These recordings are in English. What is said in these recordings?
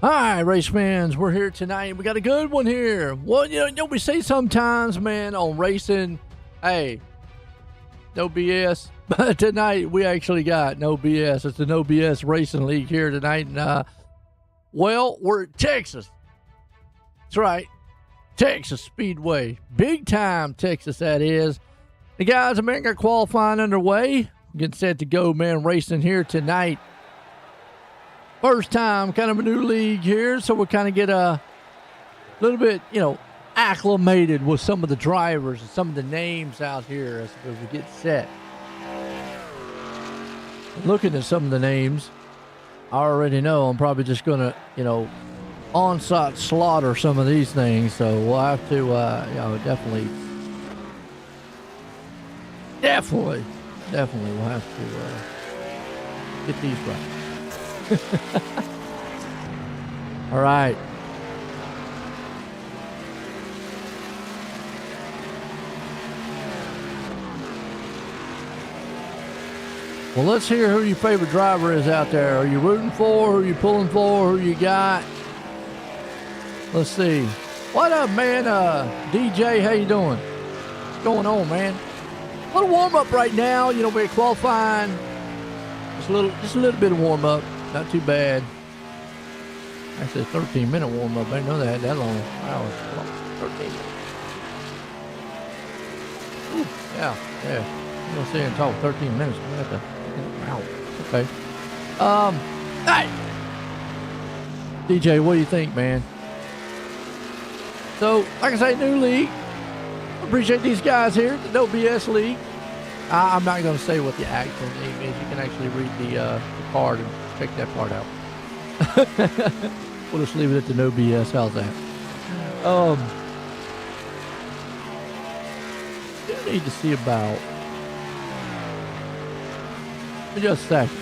Hi, race fans. We're here tonight. We got a good one here. Well, we say sometimes, man, on racing, hey, no BS. But tonight, we actually got no BS. It's the No BS Racing League here tonight. And, we're at Texas. That's right. Texas Speedway. Big time Texas, that is. The guys, America qualifying underway. Getting set to go, man, racing here tonight. First time, kind of a new league here, so we'll kind of get a little bit, acclimated with some of the drivers and some of the names out here as we get set. Looking at some of the names, I already know I'm probably just going to, on-site slaughter some of these things, so we'll have to, definitely we'll have to get these right. All right. Well, let's hear who your favorite driver is out there. Are you rooting for? Who are you pulling for? Who you got? Let's see. What up, man? DJ, how you doing? What's going on, man? A little warm up right now. We're qualifying. Just a little bit of warm up. Not too bad. Actually, a 13-minute warm-up. I didn't know they had that long. Wow, 13 minutes. Ooh, yeah. I'm going to sit here and talk 13 minutes. I'm going to have to... Wow. Okay. Hey! DJ, what do you think, man? So, like I say, new league. Appreciate these guys here, the No BS League. I'm not going to say what the actual name is. You can actually read the card and check that part out. We'll just leave it at the No BS. How's that? I need to see about just a second.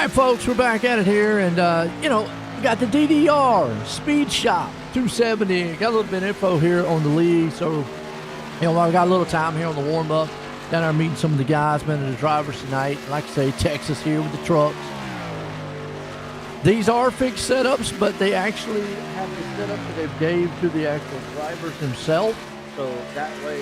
right, folks, we're back at it here, and we got the DDR Speed Shop 270. Got a little bit of info here on the league, so I got a little time here on the warm up. Down there meeting some of the guys, man, and the drivers tonight. Like I say, Texas here with the trucks. These are fixed setups, but they actually have the setup that they've gave to the actual drivers themselves. So that way,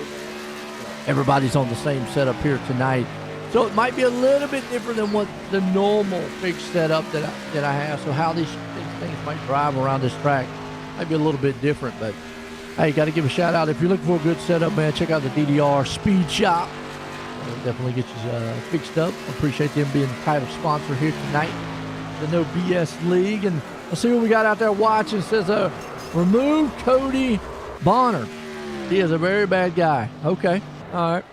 everybody's on the same setup here tonight. So it might be a little bit different than what the normal fixed setup that I have. So how these things might drive around this track might be a little bit different. But hey, got to give a shout out. If you're looking for a good setup, man, check out the DDR Speed Shop. It'll definitely get you fixed up. Appreciate them being the title sponsor here tonight. The No BS League. And let's see what we got out there watching. It says, remove Cody Bonner. He is a very bad guy. Okay. All right.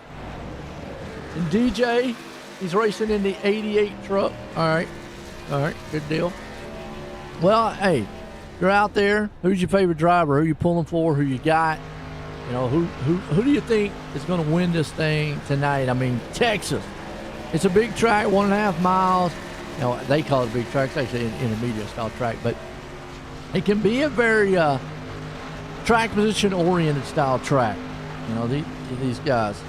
And DJ, he's racing in the 88 truck. All right. Good deal. Well, hey, you're out there. Who's your favorite driver? Who you pulling for? Who you got? Who do you think is going to win this thing tonight? I mean, Texas. It's a big track, 1.5 miles. They call it a big track. It's actually an intermediate style track, but it can be a very track position oriented style track. These guys.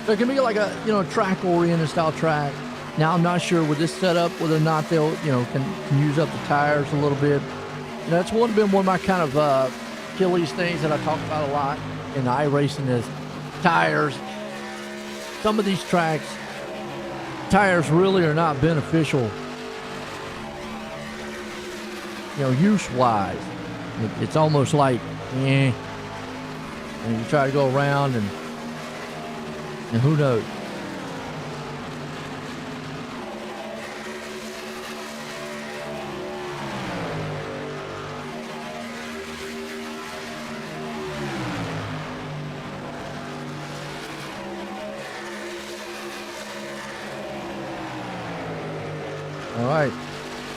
So it can be like a track-oriented style track. Now I'm not sure with this setup whether or not they'll can use up the tires a little bit. That's been one of my kind of Achilles things that I talk about a lot in the iRacing is tires. Some of these tracks, tires really are not beneficial, use-wise. It's almost like, and you try to go around and who knows? All right,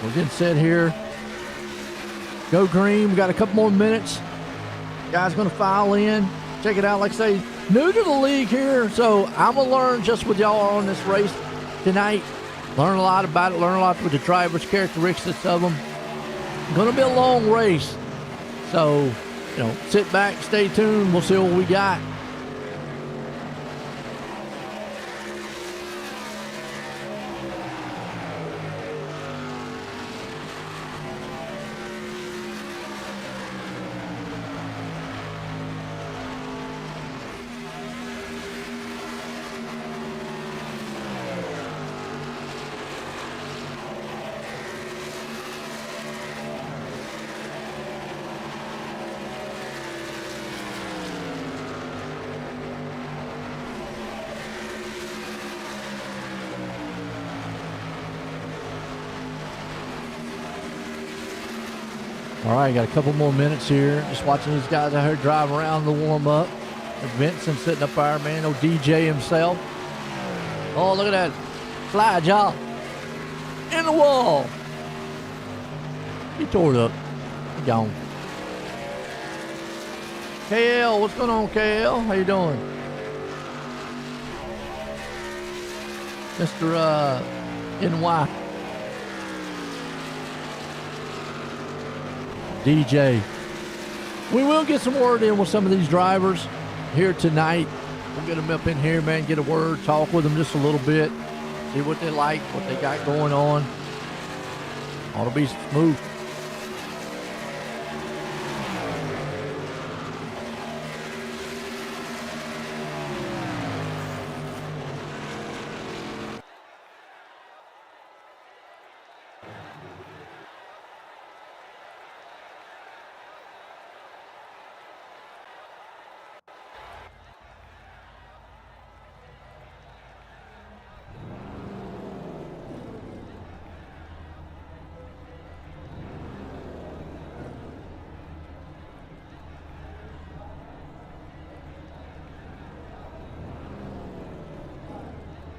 we're getting set here. Go green. We got a couple more minutes. Guys going to file in. Check it out. Like I say, new to the league here, so I'm going to learn just with y'all on this race tonight. Learn a lot about it. Learn a lot with the drivers, characteristics of them. Going to be a long race. So, sit back, stay tuned. We'll see what we got. All right, got a couple more minutes here. Just watching these guys out here drive around the warm-up. Vincent sitting up there, man. No DJ himself. Oh, look at that. Slide, y'all. In the wall. He tore it up. He gone. KL, what's going on, KL? How you doing? Mr. NY. DJ. We will get some word in with some of these drivers here tonight. We'll get them up in here, man, get a word, talk with them just a little bit, see what they like, what they got going on. Ought to be smooth.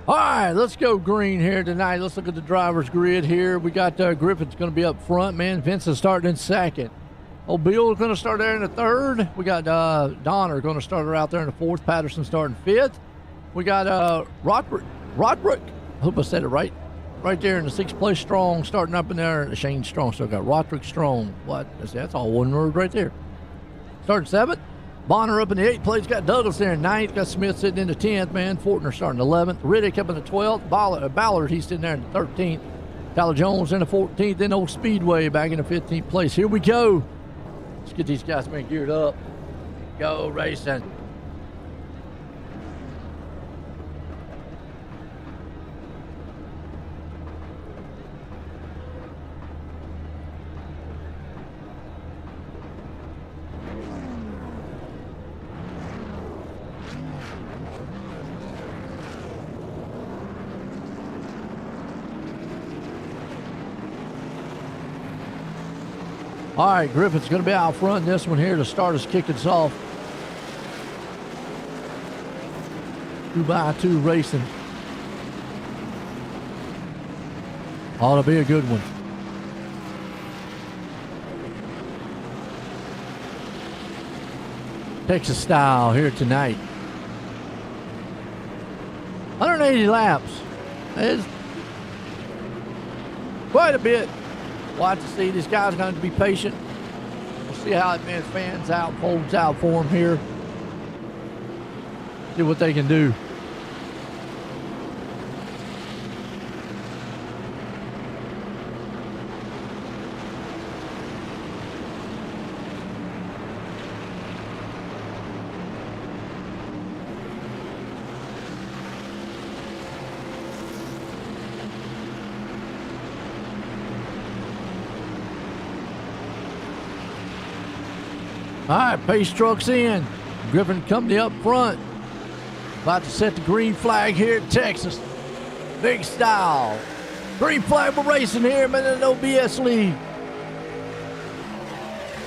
All right, let's go green here tonight. Let's look at the driver's grid here. We got Griffin's going to be up front, man. Vincent starting in second. Old Bill's going to start there in the third. We got Donner going to start her out there in the fourth. Patterson starting fifth. We got Roderick. I hope I said it right. Right there in the sixth place. Strong starting up in there. Shane Strong. So got Roderick Strong. What? That's all one word right there. Starting seventh. Bonner up in the 8th place. Got Douglas there in 9th. Got Smith sitting in the 10th, man. Fortner starting 11th. Riddick up in the 12th. Ballard, he's sitting there in the 13th. Tyler Jones in the 14th. Then old Speedway back in the 15th place. Here we go. Let's get these guys, man, geared up. Go racing. All right, Griffin's going to be out front in this one here to start us kicking us off. 2x2 racing. Ought to be a good one. Texas style here tonight. 180 laps. It's quite a bit. We'll have to see. This guy's going to be patient. We'll see how it fans out, folds out for him here. See what they can do. All right, pace truck's in. Griffin Company up front. About to set the green flag here in Texas. Big style. Green flag, we're racing here, man, in an OBS lead.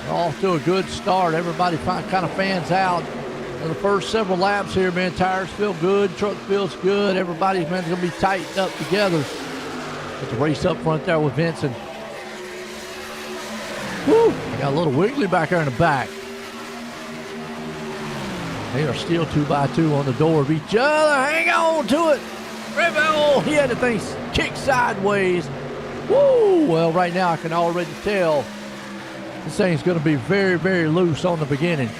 Off to a good start. Everybody kind of fans out. In the first several laps here, man, tires feel good, truck feels good. Everybody's, man, going to be tightened up together. Get the race up front there with Vincent. Woo! Got a little wiggly back there in the back. They are still 2x2 on the door of each other. Hang on to it. Oh, he had the thing kick sideways. Woo! Well, right now I can already tell this thing's going to be very, very loose on the beginning.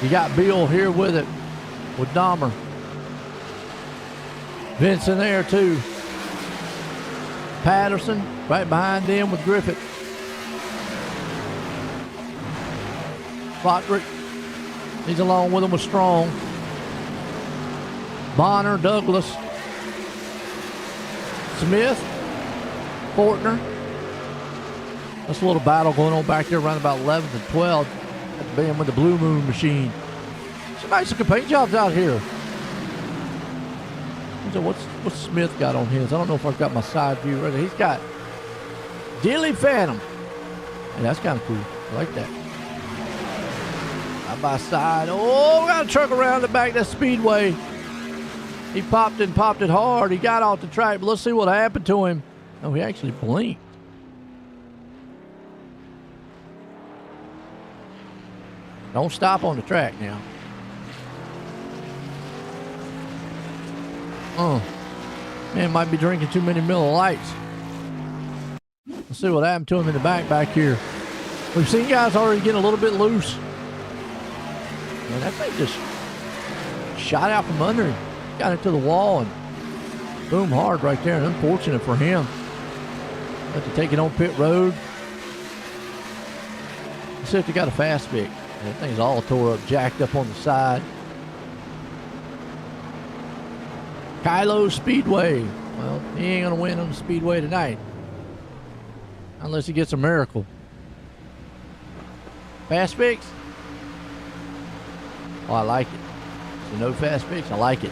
You got Bill here with it, with Dahmer. Vincent there too. Patterson right behind them with Griffith. Roderick. He's along with him with Strong. Bonner, Douglas. Smith. Fortner. That's a little battle going on back there around about 11th and 12th. At the band with the Blue Moon machine. Some nice looking paint jobs out here. So what's Smith got on his? I don't know if I've got my side view right there. He's got Dilly Phantom. Hey, that's kind of cool. I like that. Side by side. Oh, we got a truck around the back. That Speedway. He popped it hard. He got off the track, but let's see what happened to him. Oh, he actually blinked. Don't stop on the track now. Man might be drinking too many Miller Lights. Let's see what happened to him in the back here. We've seen guys already getting a little bit loose. Man, that thing just shot out from under him. Got into the wall and boom hard right there. And unfortunate for him. Have to take it on pit road. Let's see if they got a fast fix. That thing's all tore up, jacked up on the side. Kylo Speedway. Well, he ain't going to win on the Speedway tonight. Unless he gets a miracle. Fast fix? Oh, I like it. So no fast fix? I like it.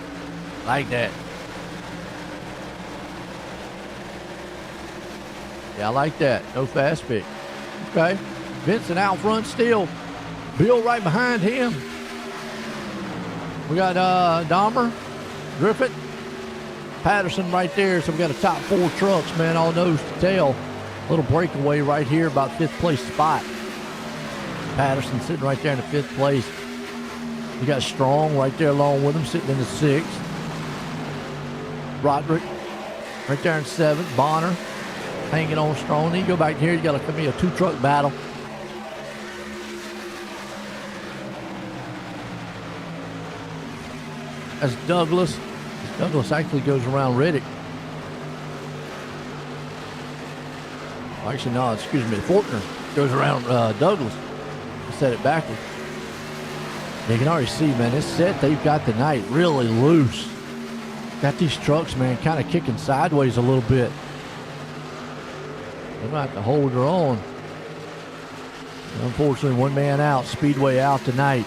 Like that. Yeah, I like that. No fast fix. Okay. Vincent out front still. Bill right behind him. We got Dahmer, Griffith, Patterson right there. So we got a top 4 trucks, man, all nose to tail. Little breakaway right here, about 5th place spot. Patterson sitting right there in the 5th place. You got Strong right there along with him, sitting in the 6th. Roderick right there in 7th. Bonner hanging on strong. Then you go back here, you got to be a 2-truck battle. That's Douglas. Douglas actually goes around Reddick. Actually, no, excuse me. Fortner goes around Douglas. I said it backwards. You can already see, man, this set they've got tonight really loose. Got these trucks, man, kind of kicking sideways a little bit. They might have to hold her on. Unfortunately, one man out. Speedway out tonight.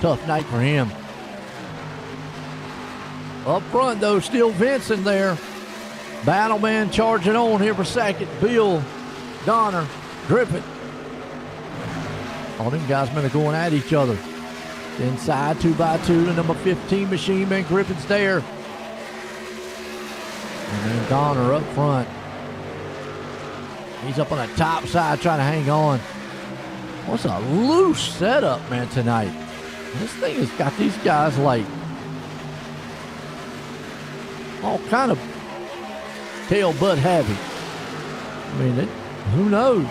Tough night for him. Up front, though, still Vincent there. Battleman charging on here for second. Bill, Donner, Griffin. All them guys, man, are going at each other. Inside, 2x2, the number 15 machine, man. Griffin's there. And then Donner up front. He's up on the top side trying to hang on. What's a loose setup, man, tonight. This thing has got these guys like all kind of tail butt heavy. I mean, who knows?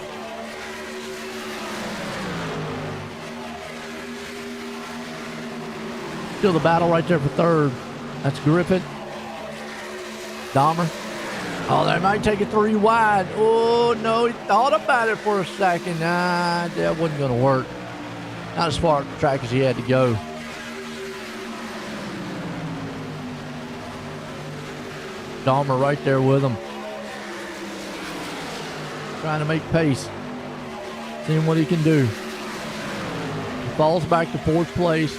Still the battle right there for third. That's Griffin. Dahmer. Oh, they might take it 3 wide. Oh, no, he thought about it for a second. Nah, that wasn't going to work. Not as far up the track as he had to go. Dahmer right there with him. Trying to make pace. Seeing what he can do. He falls back to 4th place.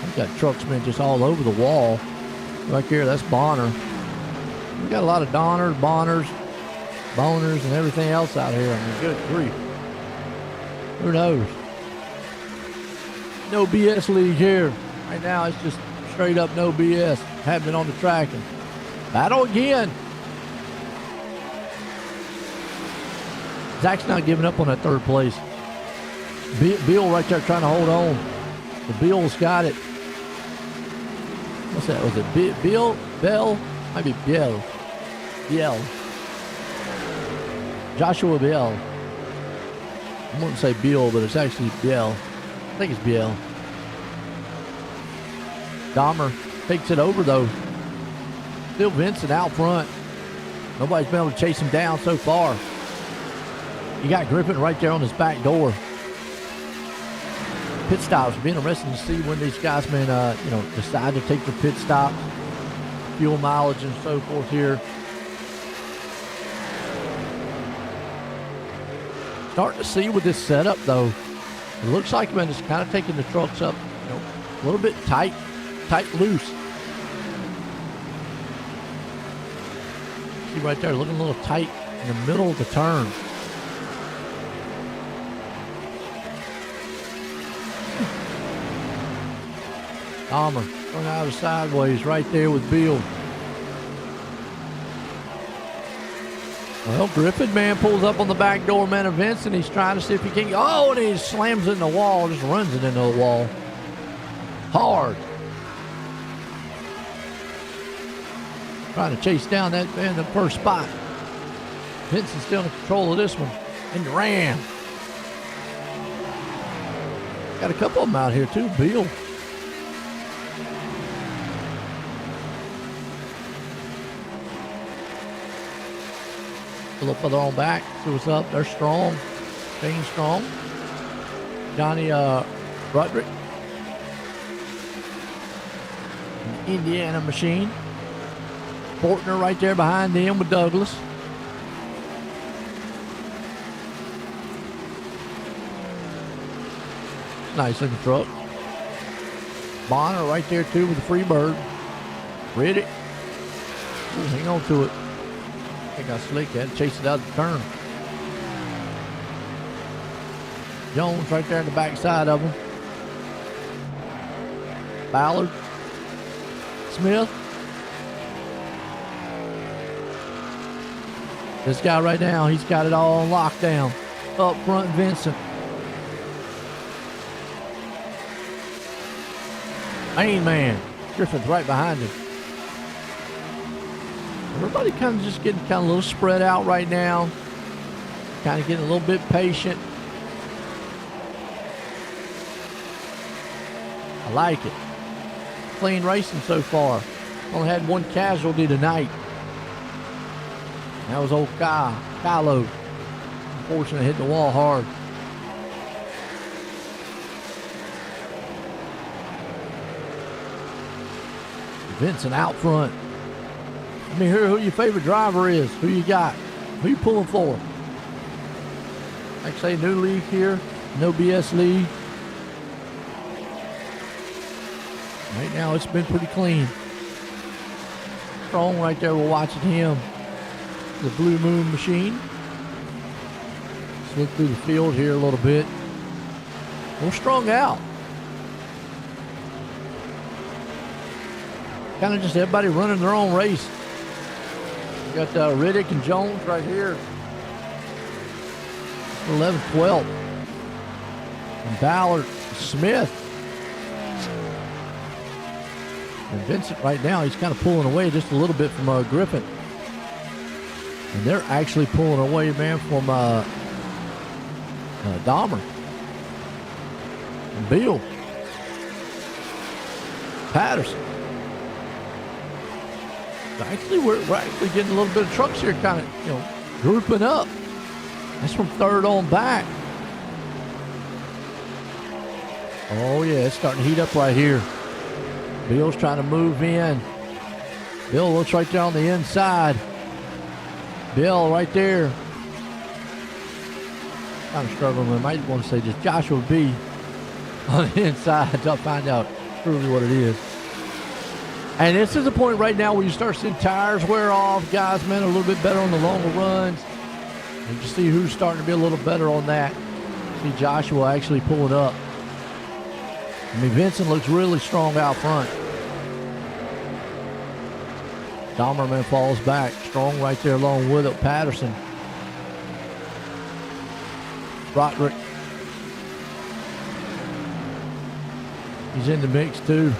We've got trucksmen just all over the wall. Right here, that's Bonner. We got a lot of Donners, Bonners, Boners, and everything else out here. I mean, good grief. Who knows? No BS league here. Right now, it's just straight up no BS happening on the track. And battle again. Zach's not giving up on that 3rd place. Bill right there trying to hold on. The Bill's got it. What's that? Was it Bill? Bell? Might be Biel. Biel. Joshua Biel. I wouldn't say Biel, but it's actually Biel. I think it's Biel. Dahmer takes it over, though. Still Vincent out front. Nobody's been able to chase him down so far. You got Griffin right there on his back door. Pit stops. Be interesting to see when these guys, man, decide to take the pit stop, fuel mileage, and so forth here. Starting to see with this setup, though, it looks like, man, it's kind of taking the trucks up, a little bit tight loose. See right there, looking a little tight in the middle of the turn. Dahmer going out of sideways right there with Bill. Well, Griffin, man, pulls up on the back door, man, of Vincent. He's trying to see if he can. Oh, and he slams it in the wall, just runs it into the wall. Hard. Trying to chase down that, man, the first spot. Vincent's still in control of this one. And ran. Got a couple of them out here, too. Bill. A little further on back. See what's up. They're strong. Shane Strong. Johnny Roderick. Indiana machine. Fortner right there behind them with Douglas. Nice looking truck. Bonner right there too with the Freebird. Ready. Ooh, hang on to it. I think I slick that. Chase it out of the turn. Jones right there in the back side of him. Ballard. Smith. This guy right now, he's got it all on lockdown. Up front, Vincent. Main man. Griffin's right behind him. Everybody kind of just getting kind of a little spread out right now. Kind of getting a little bit patient. I like it. Clean racing so far. Only had one casualty tonight. That was old Kylo. Unfortunately, hit the wall hard. Vincent out front. Let me hear who your favorite driver is. Who you got? Who you pulling for? Like I say, new league here. No BS league. Right now, it's been pretty clean. Strong right there. We're watching him. The Blue Moon machine. Let's look through the field here a little bit. We're strung out. Kind of just everybody running their own race. We got Riddick and Jones right here. 11th, 12th. And Ballard, Smith. And Vincent right now, he's kind of pulling away just a little bit from Griffin. And they're actually pulling away, man, from Dahmer. And Bill. Patterson. Actually, we're actually getting a little bit of trucks here kind of, grouping up. That's from third on back. Oh, yeah, it's starting to heat up right here. Bill's trying to move in. Bill looks right there on the inside. Bill right there. Kind of struggling. I might want to say just Joshua B on the inside until I find out truly what it is. And this is the point right now where you start seeing tires wear off. Guys, man, a little bit better on the longer runs. And you see who's starting to be a little better on that. See Joshua actually pulling up. I mean, Vincent looks really strong out front. Dahmerman falls back. Strong right there along with it. Patterson. Roderick. He's in the mix too.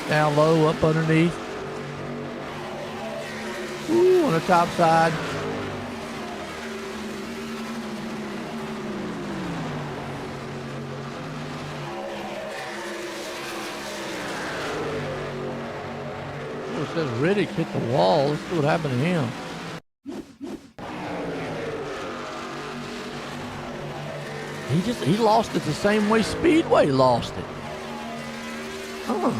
Down low, up underneath. Ooh, on the top side. It says Riddick hit the wall. Let's see what happened to him. He lost it the same way Speedway lost it. Huh.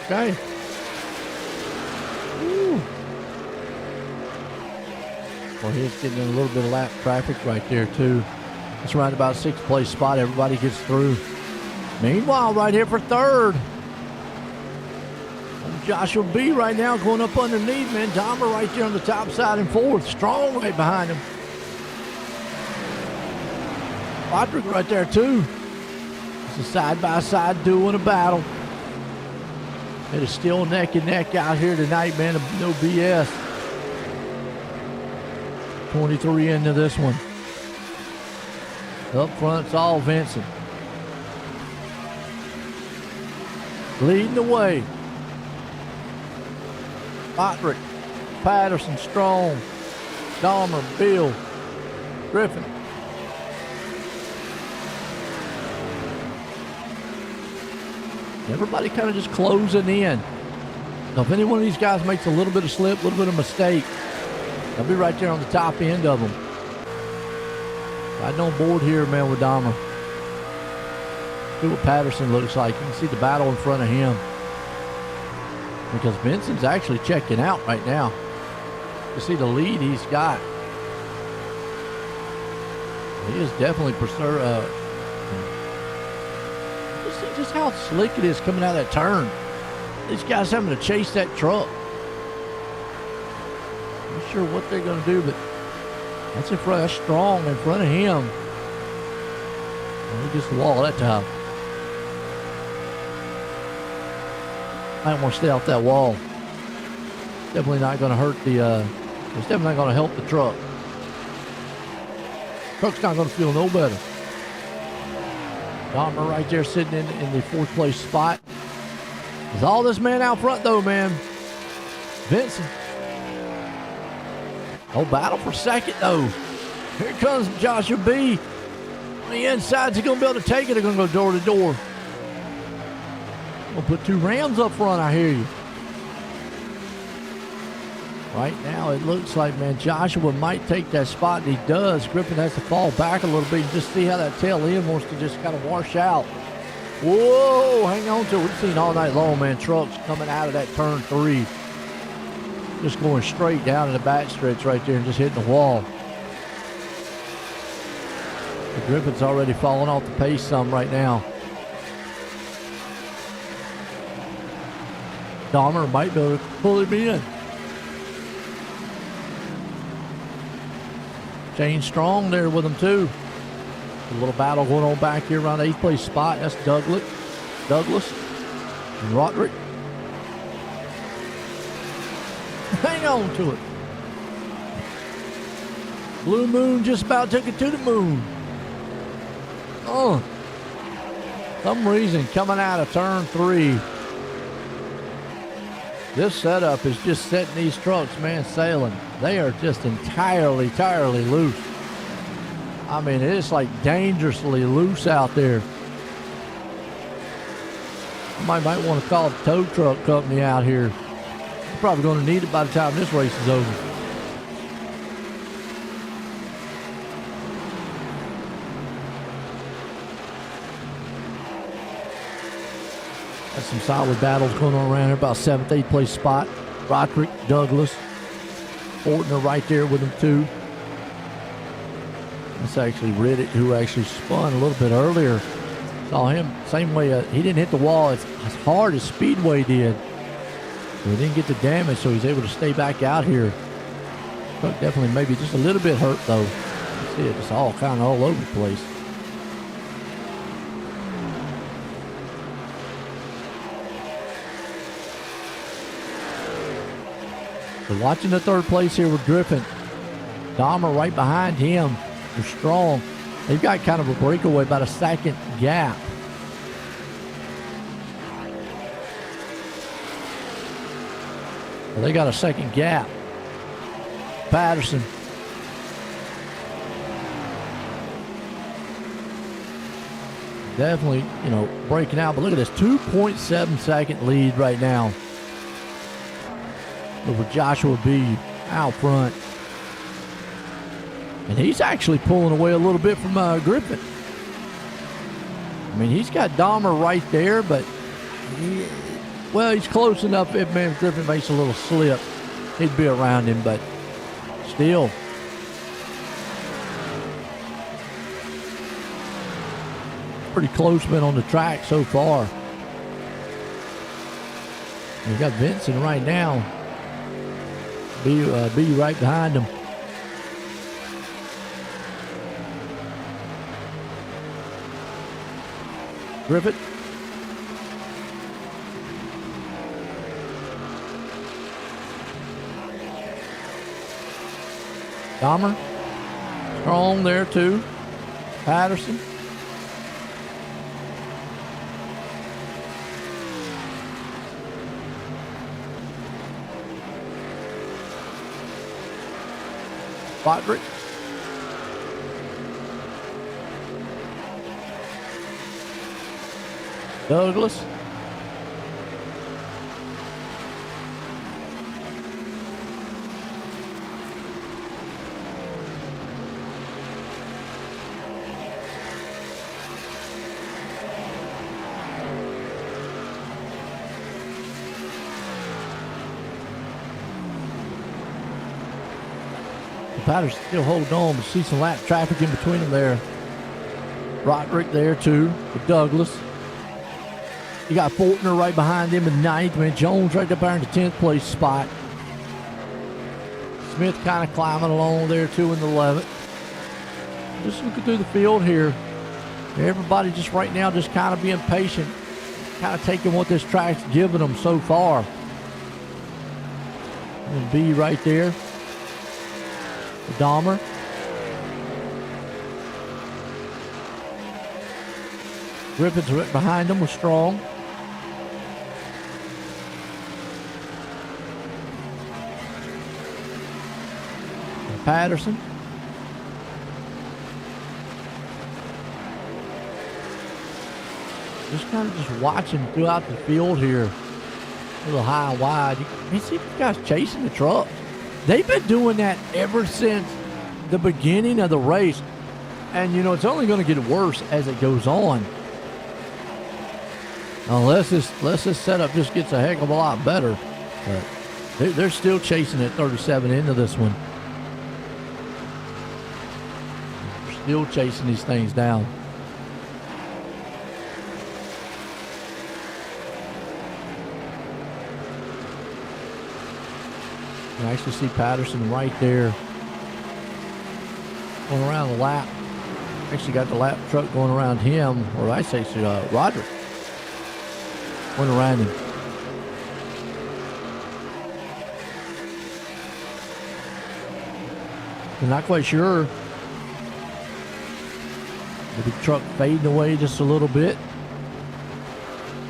Okay. Woo. Well, he's getting in a little bit of lap traffic right there, too. It's right about 6th place spot. Everybody gets through. Meanwhile, right here for third. Joshua B right now going up underneath, man. Dahmer right there on the top side in 4th. Strong right behind him. Roderick right there, too. It's a side-by-side duel in a battle. It is still neck and neck out here tonight, man. No BS. 23 into this one. Up front, it's all Vincent. Leading the way. Roderick, Patterson, Strong, Dahmer, Bill, Griffin. Everybody kind of just closing in. Now, if any one of these guys makes a little bit of slip, a little bit of mistake, they'll be right there on the top end of them. Riding on board here, man, with Dahmer. See what Patterson looks like. You can see the battle in front of him. Because Vincent's actually checking out right now. You see the lead he's got. He is definitely see just how slick it is coming out of that turn. These guys having to chase that truck. sure what they're going to do, but that's in front. That's strong in front of him. And he gets the wall that time. Might want to stay off that wall. Definitely not going to hurt the. It's definitely not going to help the truck. Truck's not going to feel no better. Dahmer right there sitting in the fourth place spot. There's all this man out front though, man. Vincent. Oh, battle for second though. Here comes Joshua B. On the inside, is he going to be able to take it? They're going to go door to door. We'll put two Rams up front, I hear you. Right now, it looks like, man, Joshua might take that spot, and he does. Griffin has to fall back a little bit and just see how that tail end wants to just kind of wash out. Whoa, hang on to it. We've seen all night long, man, trucks coming out of that turn 3. Just going straight down in the back stretch right there and just hitting the wall. The Griffin's already falling off the pace some right now. Dahmer might be able to pull him in. Shane Strong there with him too. A little battle going on back here around the 8th place spot. That's Douglas, and Roderick. Hang on to it. Blue Moon just about took it to the moon. Some reason coming out of turn 3. This setup is just setting these trucks, man, sailing. They are just entirely loose. I mean, it's like dangerously loose out there. Somebody might want to call the tow truck company out here. You're probably going to need it by the time this race is over. That's some solid battles going on around here. About 7th, 8th place spot. Roderick, Douglas. Fortner right there with him too. That's actually Riddick, who actually spun a little bit earlier. Saw him same way. He didn't hit the wall as hard as Speedway did. He didn't get the damage, so he's able to stay back out here. Truck definitely maybe just a little bit hurt though. You see it, it's all kind of all over the place. So watching the 3rd place here with Griffin. Dahmer right behind him. They're strong. They've got kind of a breakaway, about a second gap. Well, they got a second gap. Patterson. Definitely, breaking out. But look at this, 2.7 second lead right now over Joshua B. out front. And he's actually pulling away a little bit from Griffin. I mean, he's got Dahmer right there, but he's close enough. If Griffin makes a little slip, he'd be around him, but still. Pretty close been on the track so far. We've got Vincent right now. B right behind him. Griffith. Dahmer. Strong there too. Patterson. Roderick. Douglas. Patterson still holding on, but see some lap traffic in between them there. Roderick there too with Douglas. You got Fortner right behind him in 9th, man. Jones right up there in the 10th place spot. Smith kind of climbing along there too in the 11th. Just looking through the field here. Everybody just right now just kind of being patient, kind of taking what this track's giving them so far. And B right there. Dahmer. Griffin's right behind him with Strong. And Patterson. Just kind of just watching throughout the field here. A little high and wide. You can see these guys chasing the truck. They've been doing that ever since the beginning of the race. And, you know, it's only going to get worse as it goes on. Unless this setup just gets a heck of a lot better. But they're still chasing at 37 into this one. They're still chasing these things down. You can actually see Patterson right there going around the lap. Actually got the lap truck going around him, or I say Roderick. Went around him. I'm not quite sure. The big truck fading away just a little bit.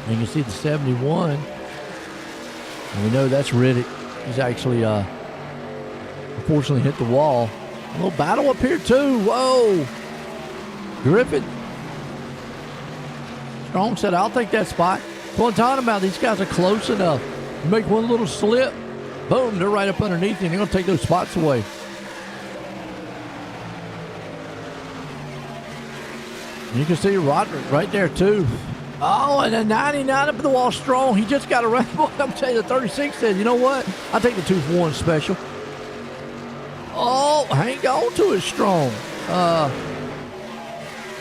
And you can see the 71. And we know that's Riddick. He's actually, unfortunately hit the wall. A little battle up here too. Whoa. Griffin. Strong said, I'll take that spot. What I'm talking about, these guys are close enough. You make one little slip, boom, they're right up underneath you, and they're going to take those spots away. And you can see Roderick right there, too. Oh, and a 99 up at the wall, Strong. He just got around. I'm telling you, the 36 said, you know what? I'll take the 2-for-1 special. Oh, hang on to it, Strong.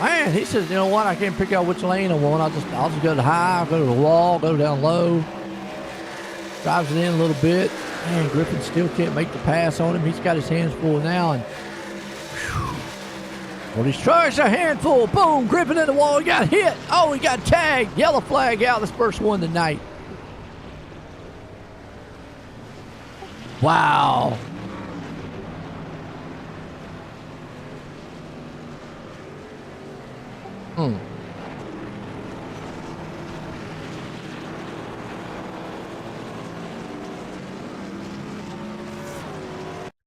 Man, he says, you know what? I can't pick out which lane I want. I'll just go to high, go to the wall, go down low. Drives it in a little bit. Man, Griffin still can't make the pass on him. He's got his hands full now. And well, he's trying a handful. Boom, Griffin in the wall. He got hit. Oh, he got tagged. Yellow flag out. This first one tonight. Wow.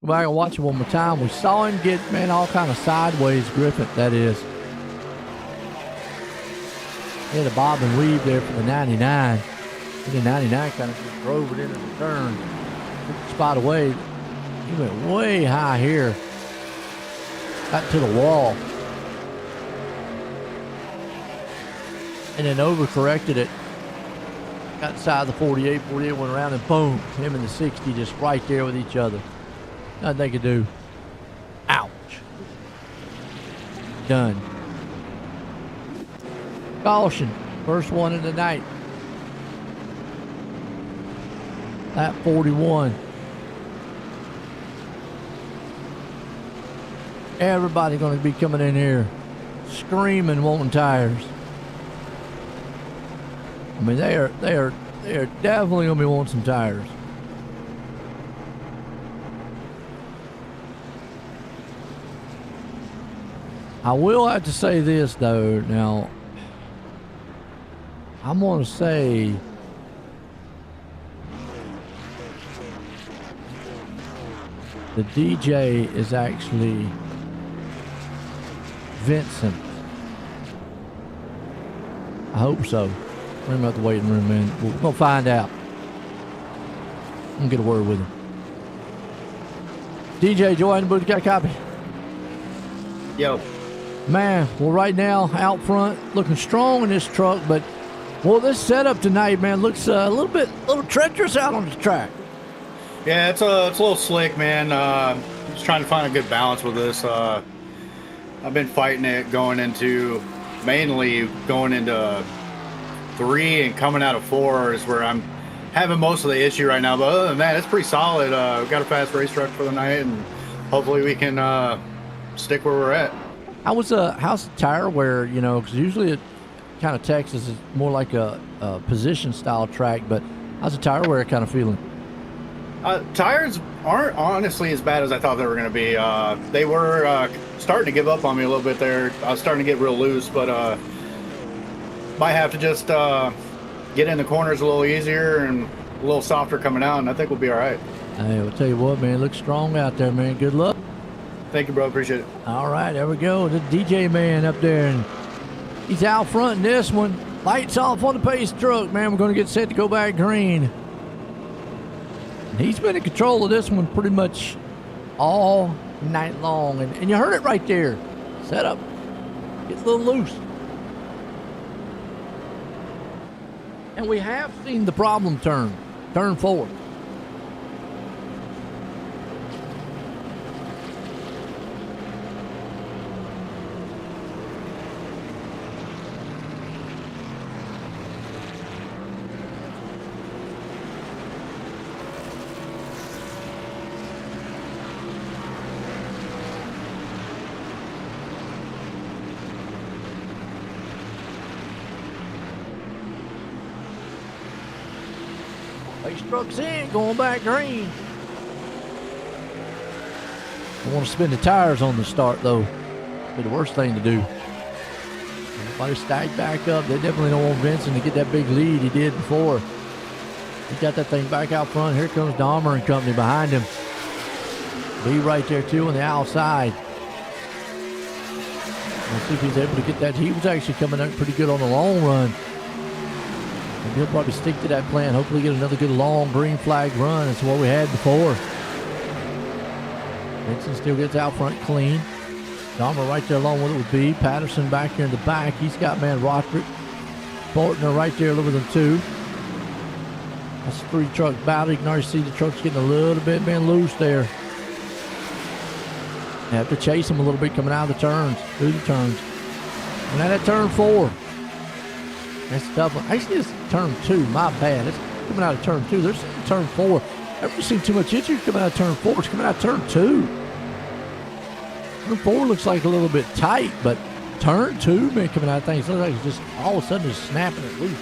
Go back and watch it one more time. We saw him get, man, all kind of sideways, Griffin, that is. He had a bob and weave there for the 99. And the 99 kind of just drove it into the turn. Took the spot away. He went way high here. Got to the wall. And then overcorrected it. Got inside the 48. 48 went around and boom. Him and the 60 just right there with each other. Nothing they could do. Ouch. Done. Caution. First one of the night. Lap 41. Everybody going to be coming in here screaming, wanting tires. I mean, they are definitely going to be wanting some tires. I will have to say this, though. Now, I'm going to say the DJ is actually Vincent. I hope so. Bring him out the waiting room, man. We're going to find out. I'm going to get a word with him. DJ, Joy in the booth, got a copy? Yo. Man, well, right now, out front, looking strong in this truck, but, well, this setup tonight, man, looks a little treacherous out on the track. Yeah, it's a little slick, man. Just trying to find a good balance with this. I've been fighting it mainly going into 3 and coming out of 4 is where I'm having most of the issue right now. But other than that, it's pretty solid. We've got a fast race truck for the night, and hopefully we can stick where we're at. How's the tire wear? You know, because usually it kind of Texas is more like a position style track, but how's the tire wear kind of feeling? Tires aren't honestly as bad as I thought they were going to be. They were starting to give up on me a little bit there. I was starting to get real loose, but might have to just get in the corners a little easier and a little softer coming out, and I think we'll be all right. Hey, I'll tell you what, man, looks strong out there, man. Good luck. Thank you, bro. Appreciate it. All right, there we go. The DJ man up there, and he's out front in this one. Lights off on the pace truck, man. We're going to get set to go back green. And he's been in control of this one pretty much all night long. And you heard it right there. Set up. Get a little loose. And we have seen the problem turn forward. Pace truck's in, going back green. I want to spin the tires on the start, though. Be the worst thing to do. Everybody stack back up. They definitely don't want Vincent to get that big lead he did before. He got that thing back out front. Here comes Dahmer and company behind him. B right there, too, on the outside. Let's see if he's able to get that. He was actually coming out pretty good on the long run. And he'll probably stick to that plan. Hopefully get another good long green flag run. That's what we had before. Vincent still gets out front clean. Dahmer right there along with it with B. Patterson back here in the back. He's got, man, Roderick. Fortner right there with them, too. That's 3 trucks battle. You can already see the trucks getting a little bit, man, loose there. You have to chase them a little bit coming out of the turns, through the turns. And now that turn 4. That's a tough one. Actually, it's turn 2. My bad. It's coming out of turn 2. There's turn 4. I've never seen too much injury coming out of turn 4. It's coming out of turn 2. Turn 4 looks like a little bit tight, but turn 2, man, coming out of things, looks like it's just all of a sudden just snapping it loose.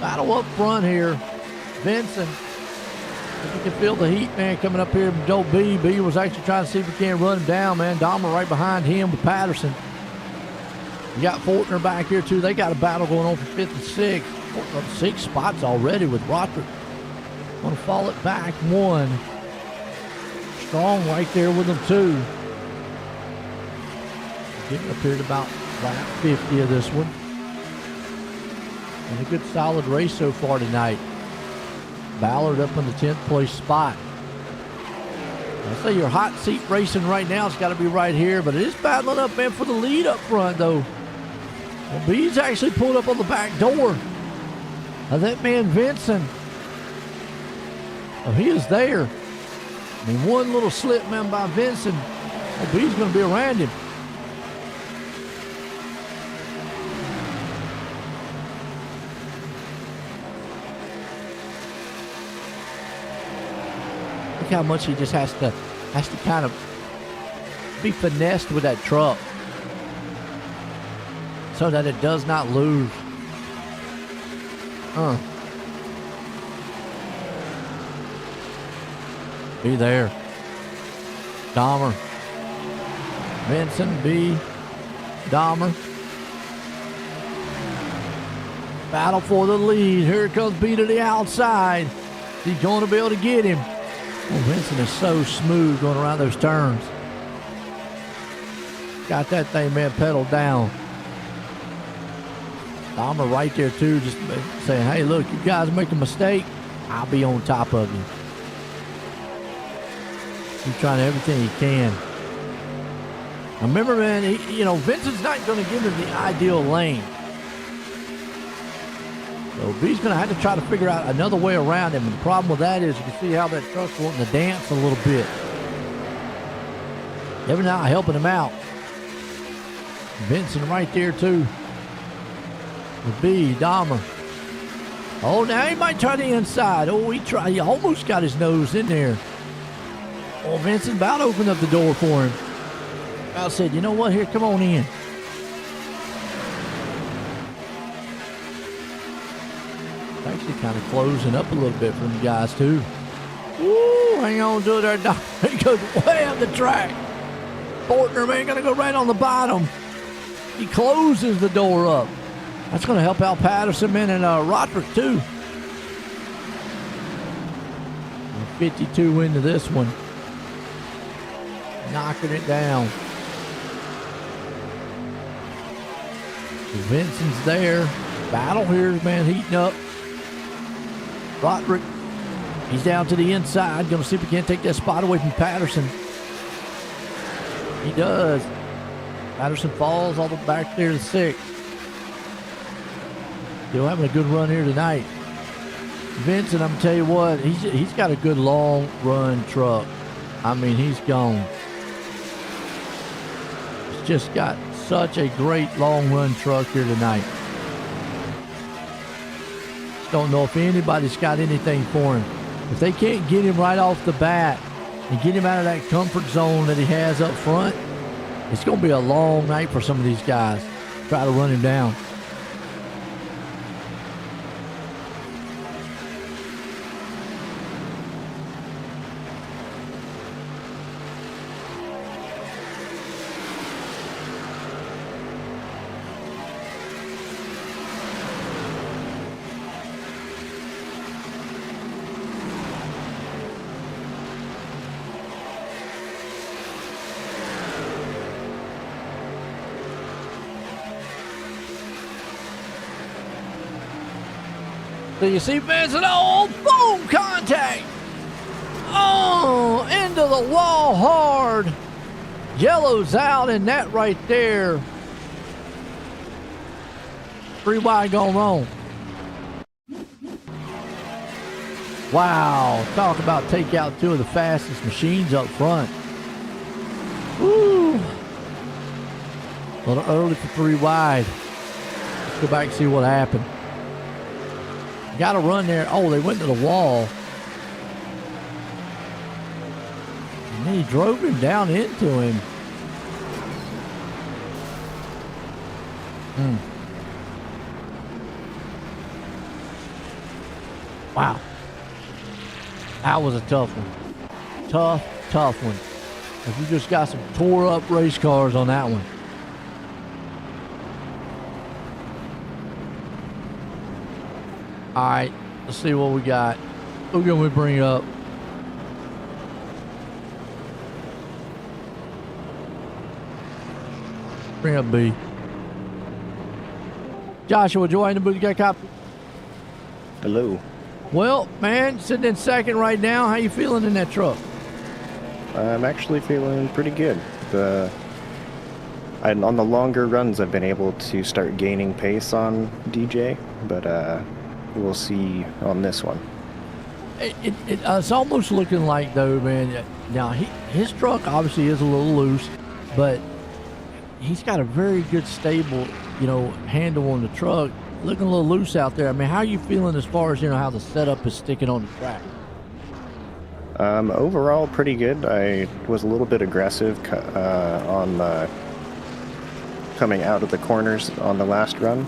Battle up front here. Vincent, if you can feel the heat, man, coming up here from Joe B. B was actually trying to see if he can run him down, man. Dahmer right behind him with Patterson. You got Fortner back here, too. They got a battle going on for 5th and 6th. Fortner up 6 spots already with Roderick. Want to fall it back 1. Strong right there with them, too. Getting up here at about lap 50 of this one. And a good solid race so far tonight. Ballard up in the 10th place spot. I say your hot seat racing right now, it's got to be right here, but it is battling up, man, for the lead up front, though. Well, B's actually pulled up on the back door of that man, Vincent. Oh, he is there. I mean, one little slip, man, by Vincent. Well, B's going to be around him. How much he just has to kind of be finessed with that truck so that it does not lose. Be there. Dahmer. Vincent B. Dahmer. Battle for the lead. Here comes B to the outside. He's going to be able to get him. Oh, Vincent is so smooth going around those turns. Got that thing, man, pedaled down. Dahmer right there, too, just saying, hey, look, you guys make a mistake, I'll be on top of you. He's trying everything he can. Now remember, man, Vincent's not going to give him the ideal lane. So B's going to have to try to figure out another way around him. And the problem with that is you can see how that truck's wanting to dance a little bit. Every now helping him out. Vincent right there too. With B, Dahmer. Oh, now he might try the inside. Oh, he almost got his nose in there. Oh, Vincent about opened up the door for him. I said, you know what? Here, come on in. Actually kind of closing up a little bit for them guys too. Woo, hang on to it there, Doc. He goes way up the track. Fortner, man, gonna go right on the bottom. He closes the door up. That's gonna help out Patterson, man, and Roderick too. 52 into this one. Knocking it down. Vincent's there. Battle here, man, heating up. Roderick, he's down to the inside. Gonna see if he can't take that spot away from Patterson. He does. Patterson falls all the way back there to 6th. Still having a good run here tonight. Vincent, I'm gonna tell you what, he's got a good long run truck. I mean, he's gone. He's just got such a great long run truck here tonight. Don't know if anybody's got anything for him. If they can't get him right off the bat and get him out of that comfort zone that he has up front, it's going to be a long night for some of these guys. Try to run him down. So you see Vincent, oh, boom, contact. Oh, into the wall hard. Yellow's out in that right there. 3 wide going wrong. Wow, talk about take out 2 of the fastest machines up front. Woo. A little early for 3 wide. Let's go back and see what happened. Got to run there. Oh, they went to the wall. And then he drove him down into him. Wow. That was a tough one. Tough one. If you just got some tore up race cars on that one. All right, let's see what we got. Who can we bring up? Bring up B. Joshua, join the booty cop. Hello. Well, man, sitting in 2nd right now. How you feeling in that truck? I'm actually feeling pretty good. On the longer runs, I've been able to start gaining pace on DJ, but we'll see on this one. It's almost looking like, though, man, now his truck obviously is a little loose, but he's got a very good stable, handle on the truck. Looking a little loose out there. I mean, how are you feeling as far as, how the setup is sticking on the track? Overall, pretty good. I was a little bit aggressive on coming out of the corners on the last run.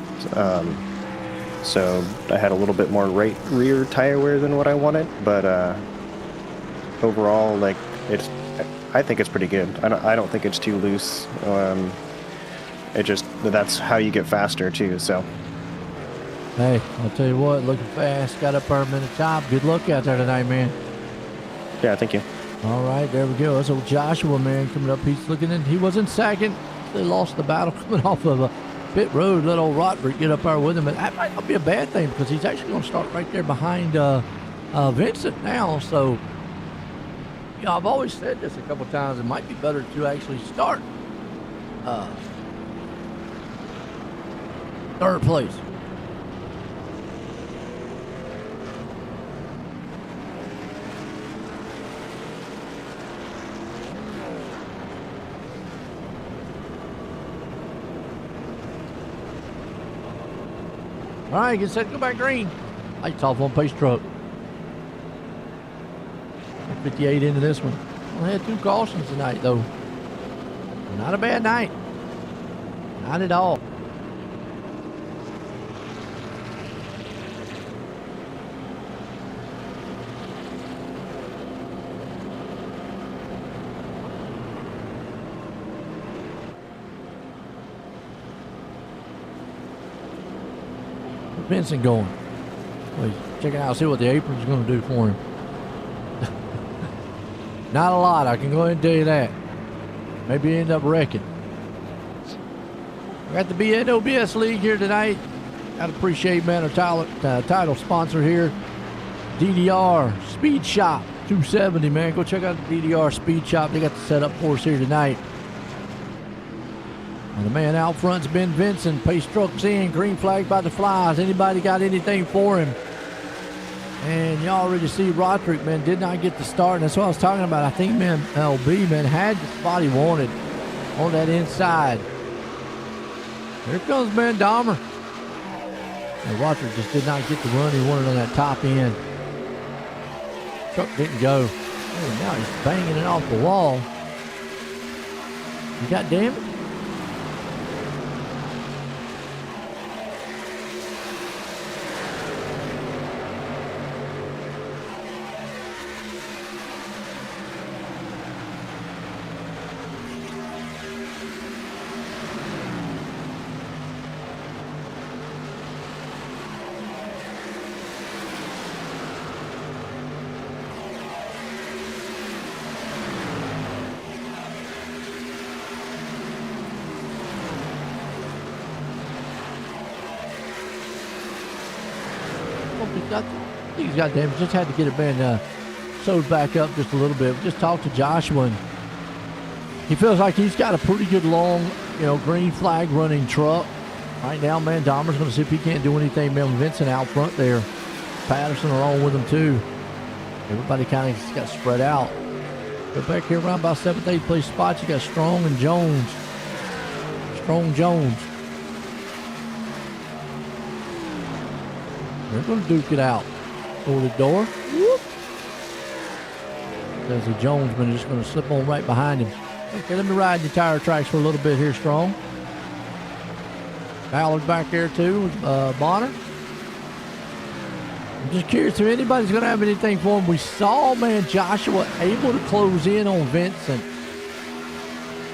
So I had a little bit more rear tire wear than what I wanted, but overall, I think it's pretty good. I don't think it's too loose. That's how you get faster too. So. Hey, I'll tell you what, looking fast, got up there a minute top. Good luck out there tonight, man. Yeah, thank you. All right, there we go. So Joshua, man, coming up. He's looking in. He was in 2nd. They lost the battle coming off of a pit road. Let old Roderick get up there with him. And that might not be a bad thing because he's actually going to start right there behind Vincent now. So, I've always said this a couple times. It might be better to actually start 3rd place. All right, get set, go back green. Lights off on pace truck. 58 into this one. Only had 2 cautions tonight, though. Not a bad night. Not at all. Where's Vincent going? Well, he's checking out, see what the apron's going to do for him. Not a lot, I can go ahead and tell you that. Maybe end up wrecking. We got the BNOBS League here tonight. Gotta appreciate, man, our title sponsor here, DDR Speed Shop 270, man. Go check out the DDR Speed Shop. They got the setup for us here tonight. And the man out front's Ben Vincent. Pace trucks in, green flag by the flies. Anybody got anything for him? And you already see Roderick, man, did not get the start. And that's what I was talking about. I think, man, LB, man, had the spot he wanted on that inside. Here comes, man, Dahmer. And Roderick just did not get the run he wanted on that top end. Truck didn't go. Oh, now he's banging it off the wall. You got damage? I think he's got damage. Just had to get it been sewed back up just a little bit. We just talked to Joshua, and he feels like he's got a pretty good long, green flag running truck. Right now, man, Dahmer's going to see if he can't do anything. Man, Vincent out front there. Patterson along with him, too. Everybody kind of got spread out. But back here around by 7th, 8th place spots, you got Strong and Jones. Strong Jones. They're going to duke it out. For the door. Whoop. There's Jones, but just going to slip on right behind him. Okay, let me ride the tire tracks for a little bit here, Strong. Ballard back there too with Bonner. I'm just curious if anybody's going to have anything for him. We saw, man, Joshua able to close in on Vincent.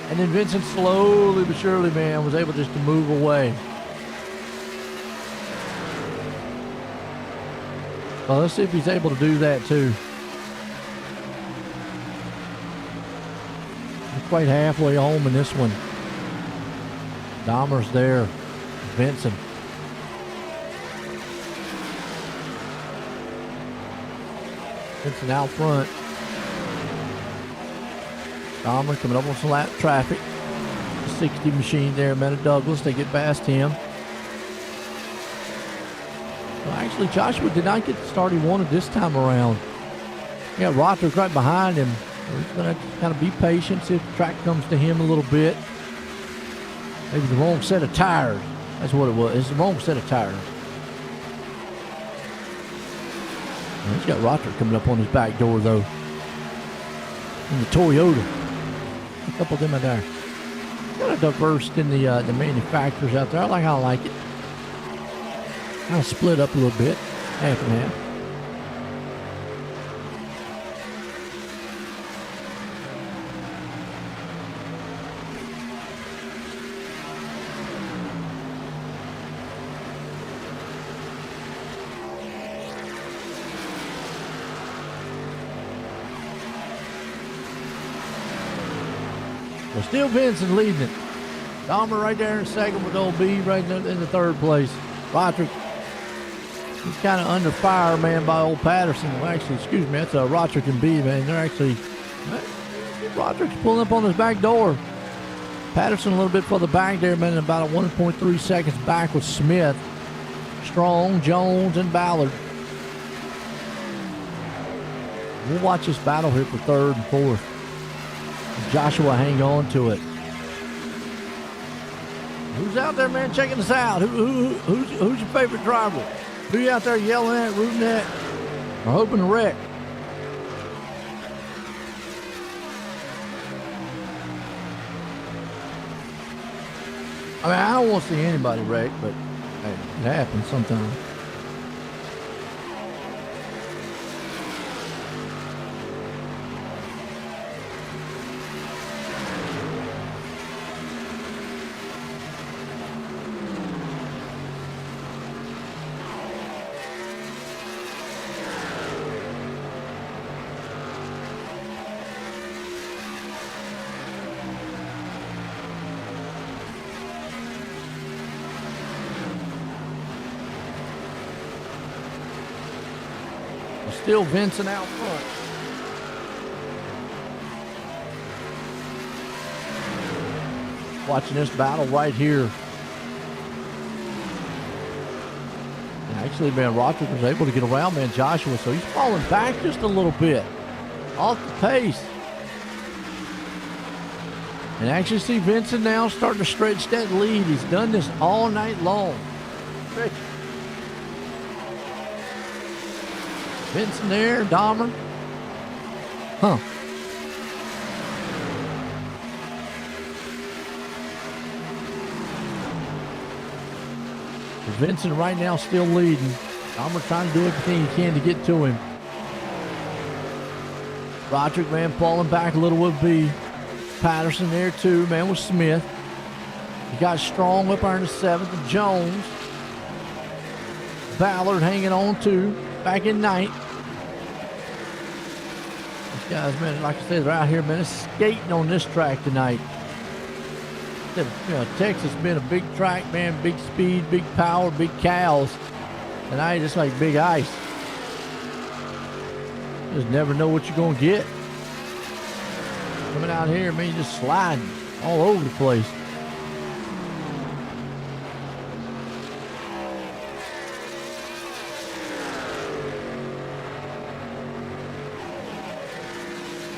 And then Vincent slowly but surely, man, was able just to move away. Well, let's see if he's able to do that too. We're quite halfway home in this one. Dahmer's there. Vincent. Vincent out front. Dahmer coming up on some lap traffic. 60 machine there, man, of Douglas. They get past him. Well, actually, Joshua did not get the start he wanted this time around. Yeah, Roderick right behind him. He's going to kind of be patient, see if the track comes to him a little bit. Maybe the wrong set of tires. That's what it was. It's the wrong set of tires. And he's got Roderick coming up on his back door, though. In the Toyota. A couple of them in there. Kind of diverse in the manufacturers out there. I like it. Kind of split up a little bit, half and half. Well, still Vincent leading it. Dahmer right there in second with old B right in the third place. Roderick. He's kind of under fire, man, by old Patterson. Well, actually, excuse me, that's Roderick and B, man. They're actually, Roderick's pulling up on his back door. Patterson a little bit further back there, man, about a 1.3 seconds back with Smith. Strong, Jones, and Ballard. We'll watch this battle here for third and fourth. Joshua hang on to it. Who's out there, man, checking us out? Who's your favorite driver? Who you out there yelling at, rooting at, or hoping to wreck? I mean, I don't want to see anybody wreck, but hey, it happens sometimes. Still Vincent out front. Watching this battle right here. And actually, man, Roderick was able to get around, man, Joshua, so he's falling back just a little bit. Off the pace. And actually see Vincent now starting to stretch that lead. He's done this all night long. Stretch. Vincent there, Dahmer. Huh. Vincent right now still leading. Dahmer trying to do everything he can to get to him. Roderick, man, falling back a little would be. Patterson there too, man, with Smith. You got Strong up there in the 7th, and Jones. Ballard hanging on too. Back in 9th. These guys, man, like I said, they're out here, man, it's skating on this track tonight. You know, Texas been a big track, man, big speed, big power, big cows. Tonight, it's like big ice. You just never know what you're going to get. Coming out here, man, just sliding all over the place.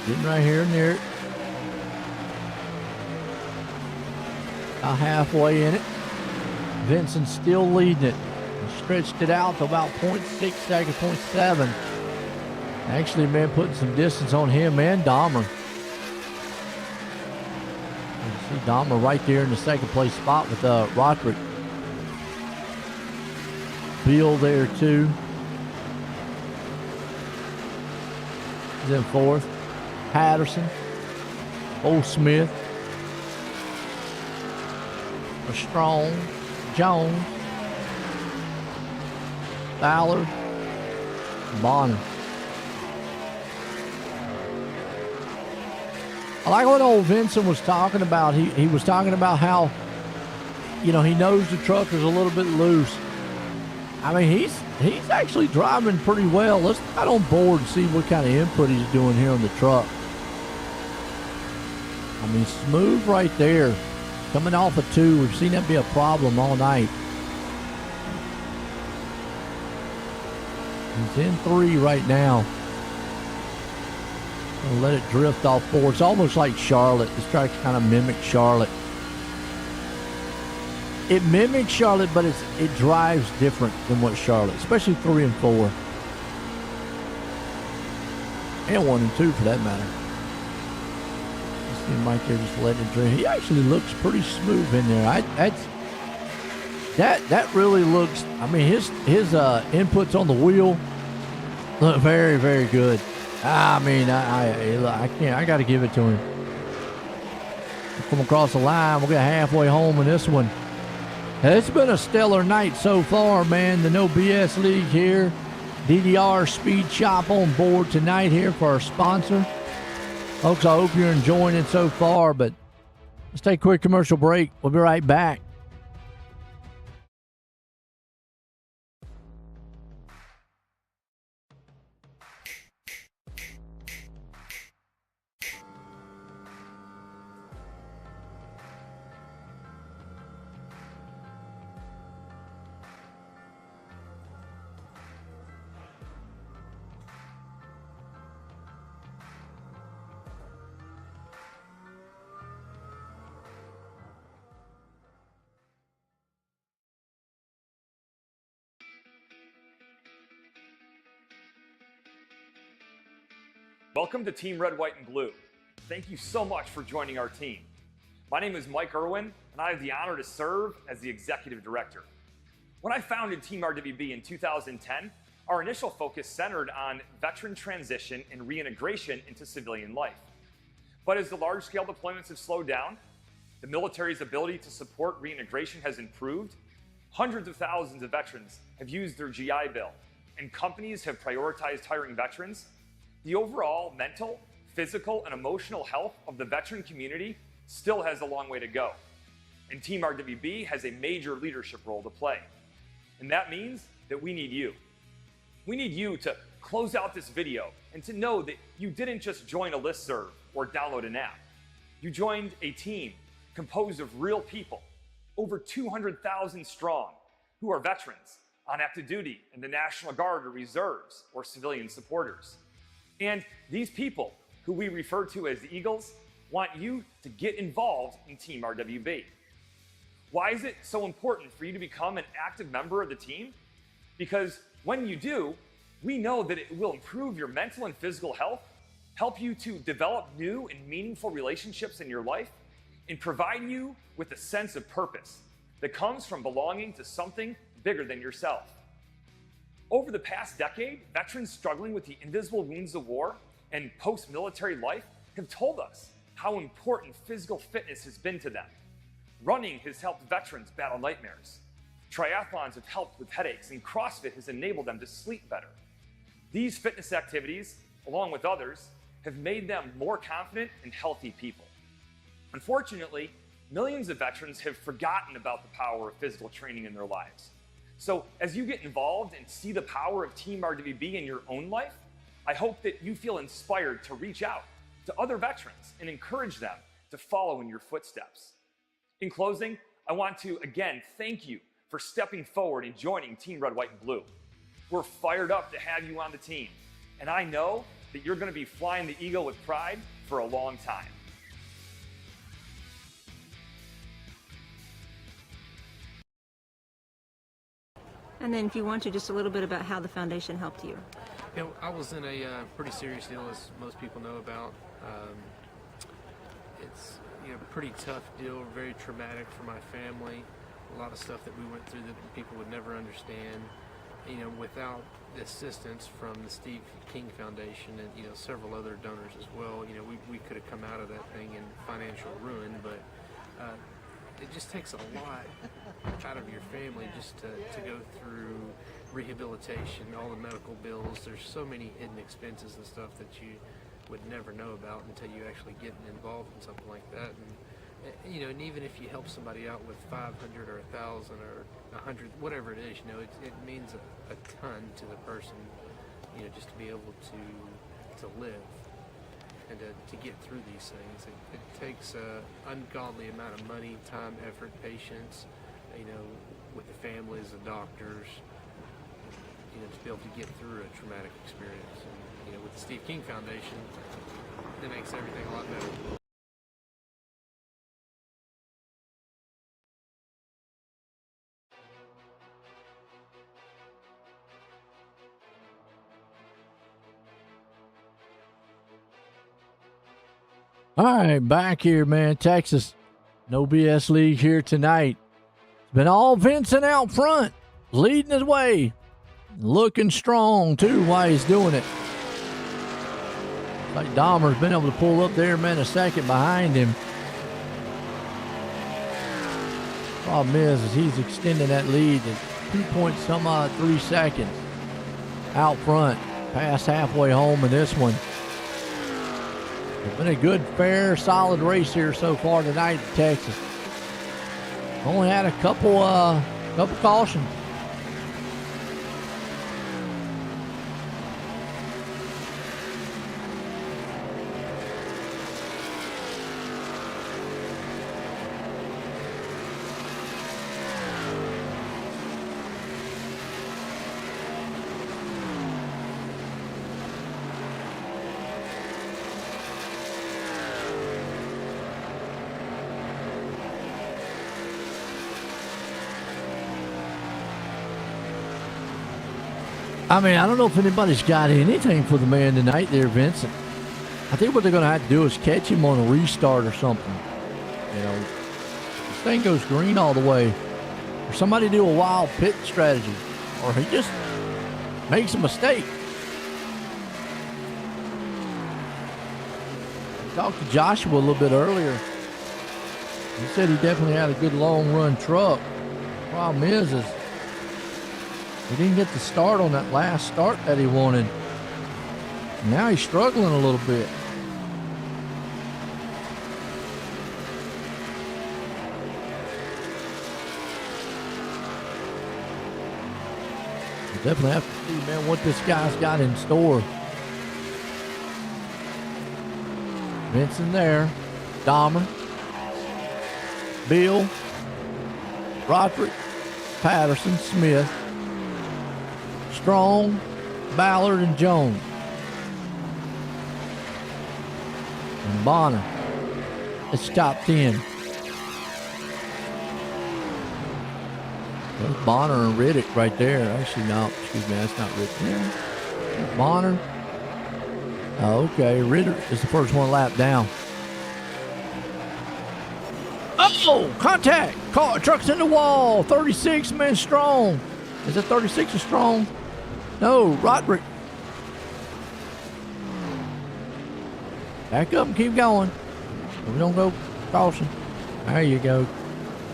Getting right here near it. About halfway in it. Vincent still leading it. He stretched it out to about 0.6 seconds, 0.7. Actually, man, putting some distance on him and Dahmer. You see Dahmer right there in the second place spot with Roderick. Beal there too. He's in 4th. Patterson, Old Smith, Strong, Jones, Ballard, Bonner. I like what old Vincent was talking about. He was talking about how, you know, he knows the truck is a little bit loose. I mean, he's actually driving pretty well. Let's get on board and see what kind of input he's doing here on the truck. I mean, smooth right there. Coming off of 2. We've seen that be a problem all night. He's in 3 right now. Gonna let it drift off 4. It's almost like Charlotte. This track kind of mimics Charlotte. It mimics Charlotte, but it drives different than what Charlotte, especially 3 and 4. And 1 and 2 for that matter. See him right there just letting it drift. He actually looks pretty smooth in there. That really looks, I mean, his inputs on the wheel look very, very good. I mean, I can't, I got to give it to him. Come across the line. We'll get halfway home in this one. It's been a stellar night so far, man. The No BS League here. DDR Speed Shop on board tonight here for our sponsor. Folks, I hope you're enjoying it so far, but let's take a quick commercial break. We'll be right back. Welcome to Team Red, White, and Blue. Thank you so much for joining our team. My name is Mike Irwin, and I have the honor to serve as the Executive Director. When I founded Team RWB in 2010, our initial focus centered on veteran transition and reintegration into civilian life. But as the large-scale deployments have slowed down, the military's ability to support reintegration has improved, hundreds of thousands of veterans have used their GI Bill, and companies have prioritized hiring veterans, the overall mental, physical, and emotional health of the veteran community still has a long way to go. And Team RWB has a major leadership role to play. And that means that we need you. We need you to close out this video and to know that you didn't just join a listserv or download an app. You joined a team composed of real people, over 200,000 strong, who are veterans on active duty in the National Guard or reserves or civilian supporters. And these people, who we refer to as the Eagles, want you to get involved in Team RWB. Why is it so important for you to become an active member of the team? Because when you do, we know that it will improve your mental and physical health, help you to develop new and meaningful relationships in your life, and provide you with a sense of purpose that comes from belonging to something bigger than yourself. Over the past decade, veterans struggling with the invisible wounds of war and post-military life have told us how important physical fitness has been to them. Running has helped veterans battle nightmares. Triathlons have helped with headaches, and CrossFit has enabled them to sleep better. These fitness activities, along with others, have made them more confident and healthy people. Unfortunately, millions of veterans have forgotten about the power of physical training in their lives. So as you get involved and see the power of Team RWB in your own life, I hope that you feel inspired to reach out to other veterans and encourage them to follow in your footsteps. In closing, I want to again thank you for stepping forward and joining Team Red, White, and Blue. We're fired up to have you on the team, and I know that you're going to be flying the Eagle with pride for a long time. And then if you want to, just a little bit about how the foundation helped you. You know, I was in a pretty serious deal, as most people know about. It's a pretty tough deal, very traumatic for my family. A lot of stuff that we went through that people would never understand. Without the assistance from the Steve King Foundation and several other donors as well, we could have come out of that thing in financial ruin. But it just takes a lot out of your family just to go through rehabilitation, all the medical bills. There's so many hidden expenses and stuff that you would never know about until you actually get involved in something like that. And even if you help somebody out with 500 or 1,000 or 100, whatever it is, it means a ton to the person, just to be able to live and to get through these things. It takes an ungodly amount of money, time, effort, patience, with the families, the doctors, to be able to get through a traumatic experience. And, with the Steve King Foundation, it makes everything a lot better. All right, back here, man. Texas, no BS League here tonight. It's been all Vincent out front, leading his way, looking strong too while he's doing it. Like Dahmer's been able to pull up there, man, a second behind him. Problem is he's extending that lead to 2.3 seconds out front, past halfway home in this one. It's been a good, fair, solid race here so far tonight in Texas. Only had a couple cautions. I mean, I don't know if anybody's got anything for the man tonight there, Vincent. I think what they're going to have to do is catch him on a restart or something. You know, this thing goes green all the way. Or somebody do a wild pit strategy. Or he just makes a mistake. I talked to Joshua a little bit earlier. He said he definitely had a good long run truck. Problem is he didn't get the start on that last start that he wanted. Now he's struggling a little bit. We'll definitely have to see, man, what this guy's got in store. Vincent there. Dahmer. Bill. Roderick. Patterson. Smith. Strong. Ballard and Jones. And Bonner. It's top 10. There's Bonner and Riddick right there. Actually, no, excuse me, that's not Riddick. There's Bonner. Oh, okay, Ritter is the first one lap down. Oh, contact! Car, truck's in the wall. 36 men strong. Is it 36 or strong? No, Roderick. Back up and keep going. We don't go crossing. There you go.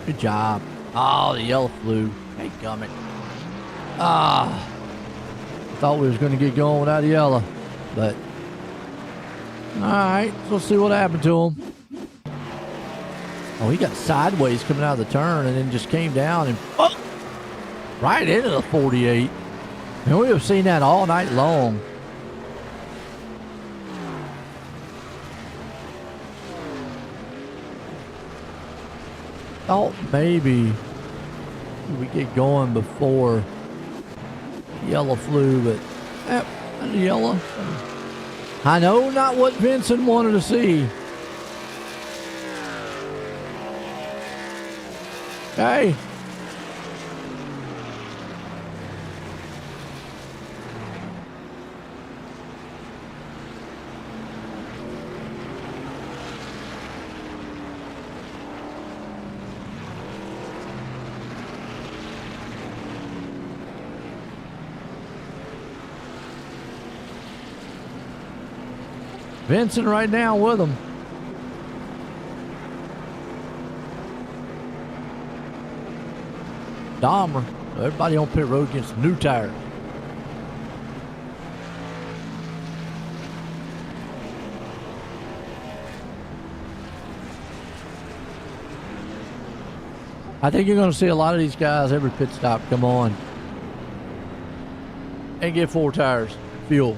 Good job. Oh, the yellow flew. Hey, gummit. I thought we was going to get going without the yellow, but all right, so let's see what happened to him. Oh, he got sideways coming out of the turn and then just came down and right into the 48. And we have seen that all night long. Thought maybe we get going before yellow flew, but the yellow. I know not what Vincent wanted to see. Hey. Vincent right now with him. Dahmer. Everybody on pit road gets new tires. I think you're going to see a lot of these guys every pit stop come on and get 4 tires, fuel.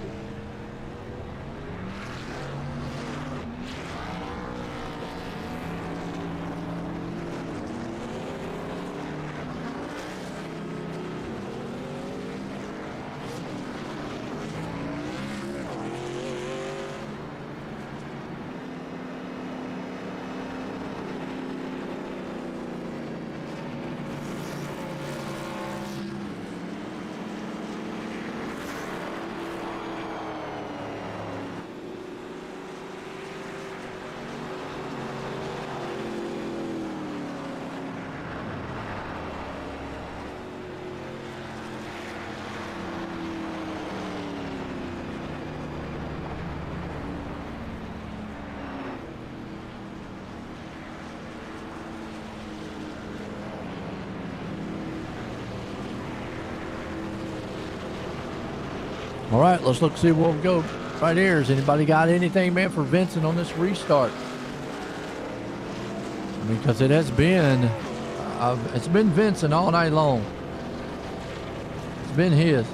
All right, let's look see where we go. Right here, has anybody got anything, man, for Vincent on this restart? I mean, because it has been, it's been Vincent all night long. It's been his.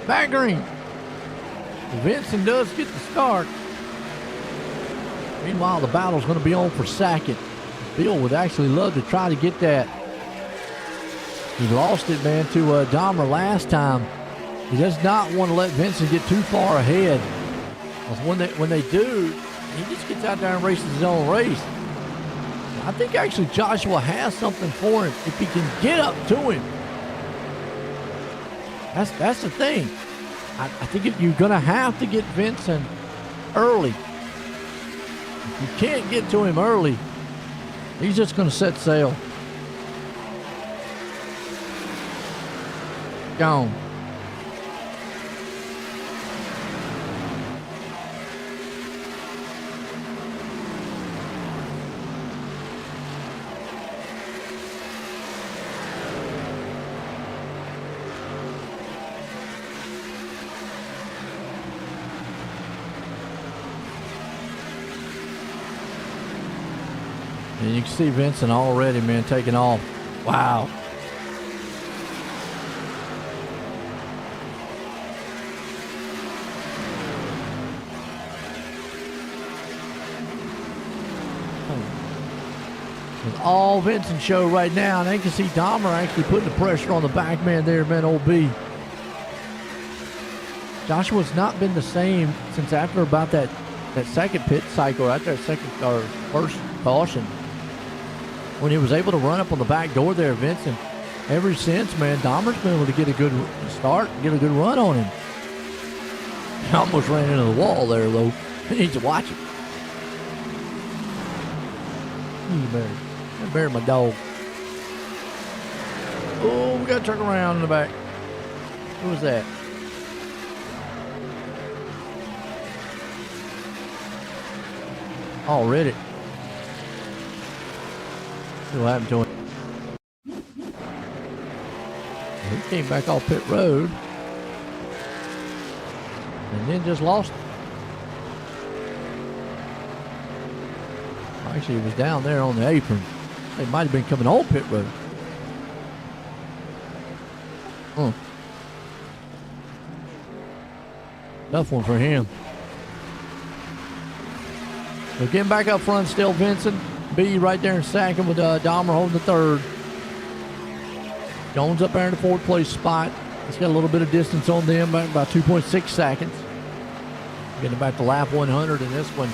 Back green. Vincent does get the start. Meanwhile, the battle's going to be on for second. Bill would actually love to try to get that. He lost it, man, to Dahmer last time. He does not want to let Vincent get too far ahead. Because when they do, he just gets out there and races his own race. I think actually Joshua has something for him if he can get up to him. That's the thing. I think you're going to have to get Vincent early. If you can't get to him early, he's just going to set sail. Gone. And you can see Vincent already, man, taking off. Wow. With all Vincent show right now, and they can see Dahmer actually putting the pressure on the back man there, man, old B. Joshua's not been the same since after about that second pit cycle, after that second or first caution, when he was able to run up on the back door there, Vincent. Ever since, man, Dahmer's been able to get a good start, get a good run on him. He almost ran into the wall there, though. He needs to watch it. I buried my dog. Oh, we got to turn around in the back. Who was that? Already. See what happened to him. He came back off pit road and then just lost it. Actually, he was down there on the apron. They might have been coming on pit road. Tough one for him. So getting back up front still Vincent. B right there in second with Dahmer holding the third. Jones up there in the fourth place spot. He's got a little bit of distance on them, about 2.6 seconds. Getting back to lap 100 in this one.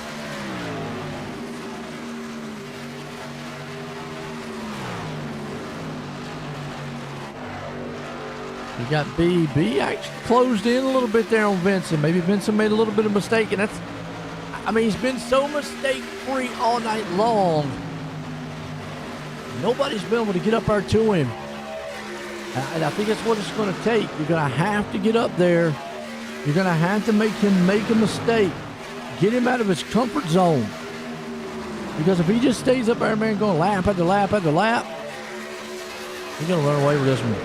You got B. B actually closed in a little bit there on Vincent. Maybe Vincent made a little bit of mistake, and he's been so mistake-free all night long. Nobody's been able to get up there to him. And I think that's what it's going to take. You're going to have to get up there. You're going to have to make him make a mistake. Get him out of his comfort zone. Because if he just stays up there, man, going lap after lap after lap, he's going to run away with this one.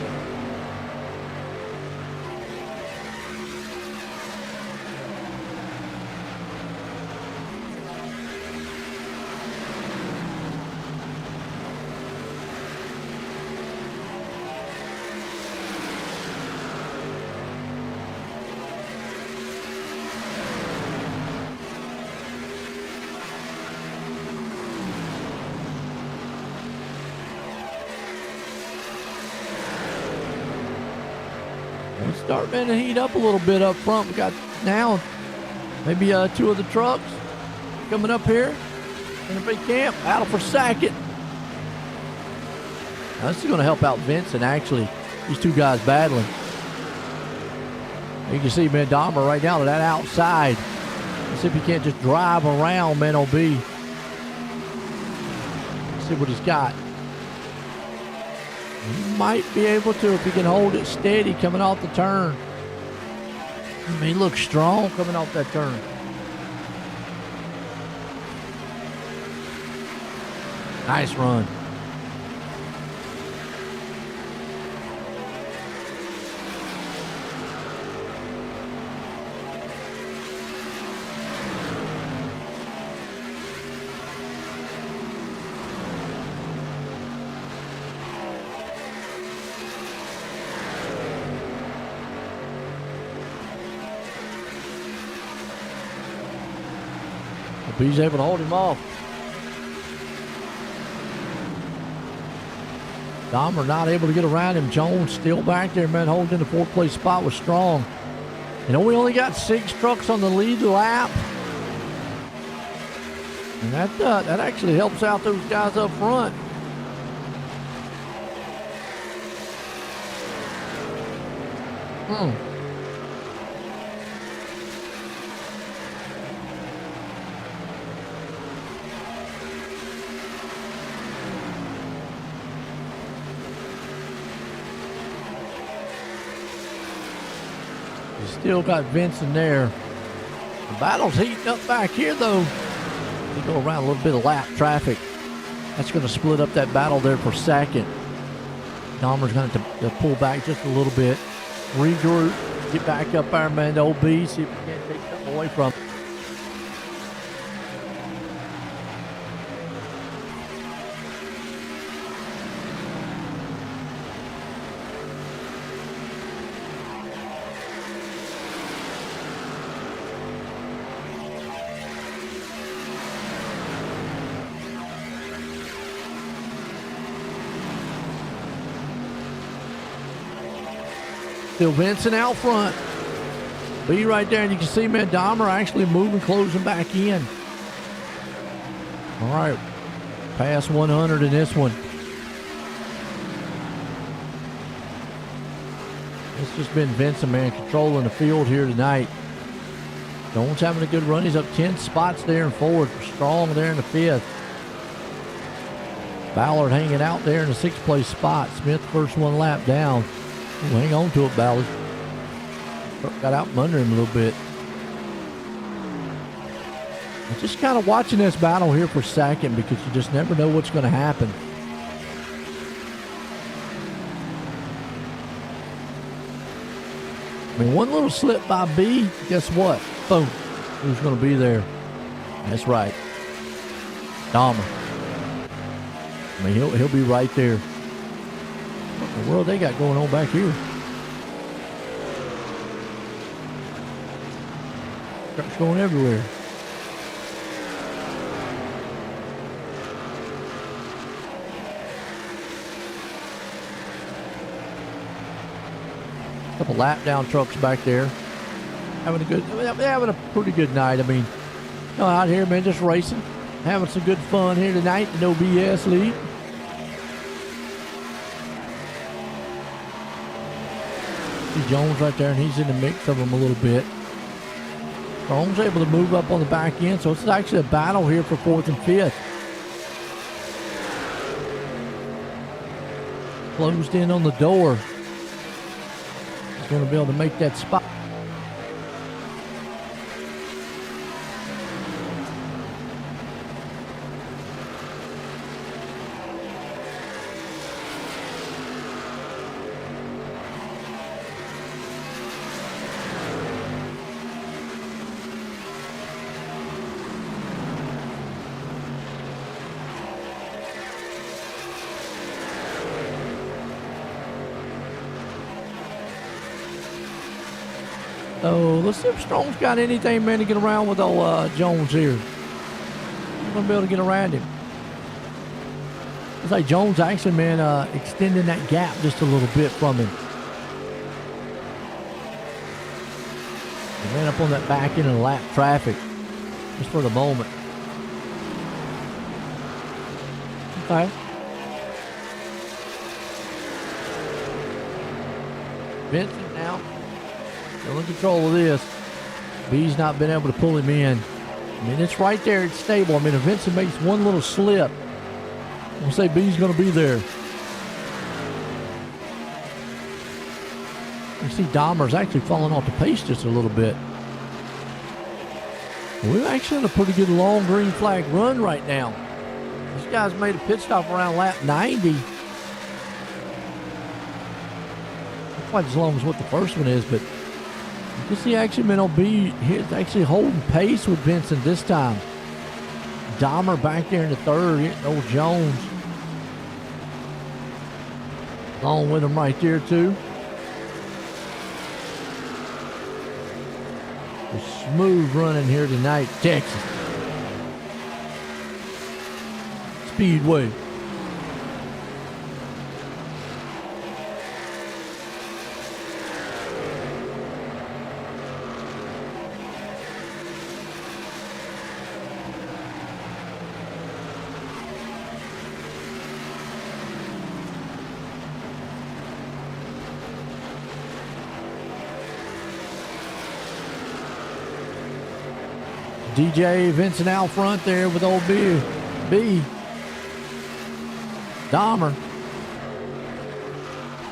Starting to heat up a little bit up front. We got now maybe two of the trucks coming up here in the big camp. Battle for second. Now this is going to help out Vincent, actually. These two guys battling. You can see, man, Dahmer right now to that outside. Let's see if he can't just drive around, man, OB. Let's see what he's got. He might be able to if he can hold it steady coming off the turn. He looks strong coming off that turn. Nice run. B's able to hold him off. Dahmer not able to get around him. Jones still back there, man, holding the fourth place spot with Strong. You know, we only got 6 trucks on the lead lap. And that actually helps out those guys up front. You still got Vince in there. The battle's heating up back here, though. We go around a little bit of lap traffic. That's going to split up that battle there for second. Dahmer's going to have to pull back just a little bit. Regroup. Get back up there, man, to OB. See if we can't take something away from him. Still Vincent out front. B right there, and you can see, man, Dahmer actually moving, closing back in. All right, past 100 in this one. It's just been Vincent, man, controlling the field here tonight. Jones having a good run. He's up 10 spots there in fourth. Strong there in the 5th. Ballard hanging out there in the 6th place spot. Smith first one lap down. Ooh, hang on to it, Ballard. Got out from under him a little bit. I'm just kind of watching this battle here for a second because you just never know what's going to happen. I mean, one little slip by B, guess what? Boom. Who's going to be there? That's right. Dahmer. I mean, he'll be right there. What in the world they got going on back here? Trucks going everywhere. Couple lap down trucks back there. Having a pretty good night. I mean, out here, man, just racing. Having some good fun here tonight. The No BS lead. See Jones right there, and he's in the mix of them a little bit. Strong's able to move up on the back end, so it's actually a battle here for 4th and 5th. Closed in on the door. He's going to be able to make that spot. So let's see if Strong's got anything, man, to get around with old Jones here. He's going to be able to get around him. Looks like Jones actually, man, extending that gap just a little bit from him. He ran up on that back end of the lap traffic just for the moment. Okay. Vincent now. Still in control of this. B's not been able to pull him in. I mean, it's right there. It's stable. I mean, if Vincent makes one little slip, we'll say B's going to be there. You see Dahmer's actually falling off the pace just a little bit. We're actually on a pretty good long green flag run right now. This guy's made a pit stop around lap 90. Not quite as long as what the first one is, but you can see actually, man, OB he's actually holding pace with Vincent this time. Dahmer back there in the 3rd, getting old Jones along with him right there too. A smooth running here tonight, Texas. speedway. DJ Vincent out front there with old B. Dahmer.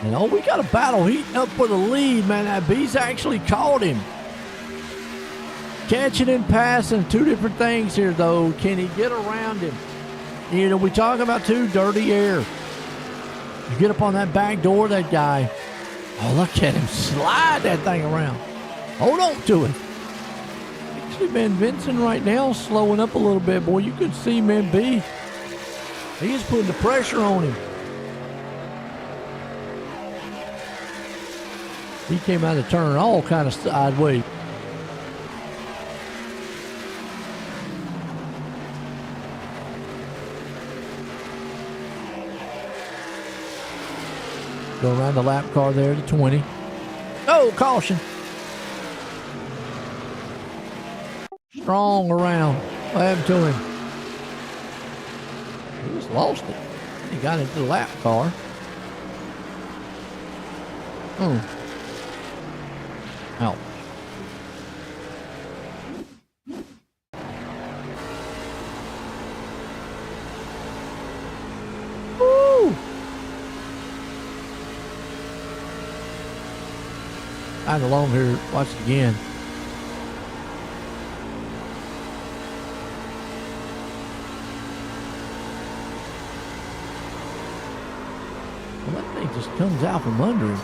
And oh, we got a battle heating up for the lead, man. That B's actually caught him. Catching and passing, two different things here, though. Can he get around him? You know, we talk about two dirty air. You get up on that back door, that guy. Oh, look at him slide that thing around. Hold on to it. Actually, man, Vincent right now slowing up a little bit, boy. You can see, man, B. He is putting the pressure on him. He came out of the turn all kind of sideways. Go around the lap car there to 20. Oh, caution. Strong around. What happened to him? He just lost it. He got into the lap car. Ouch. Woo! I'm along here. Watch it again. Well, that thing just comes out from under him.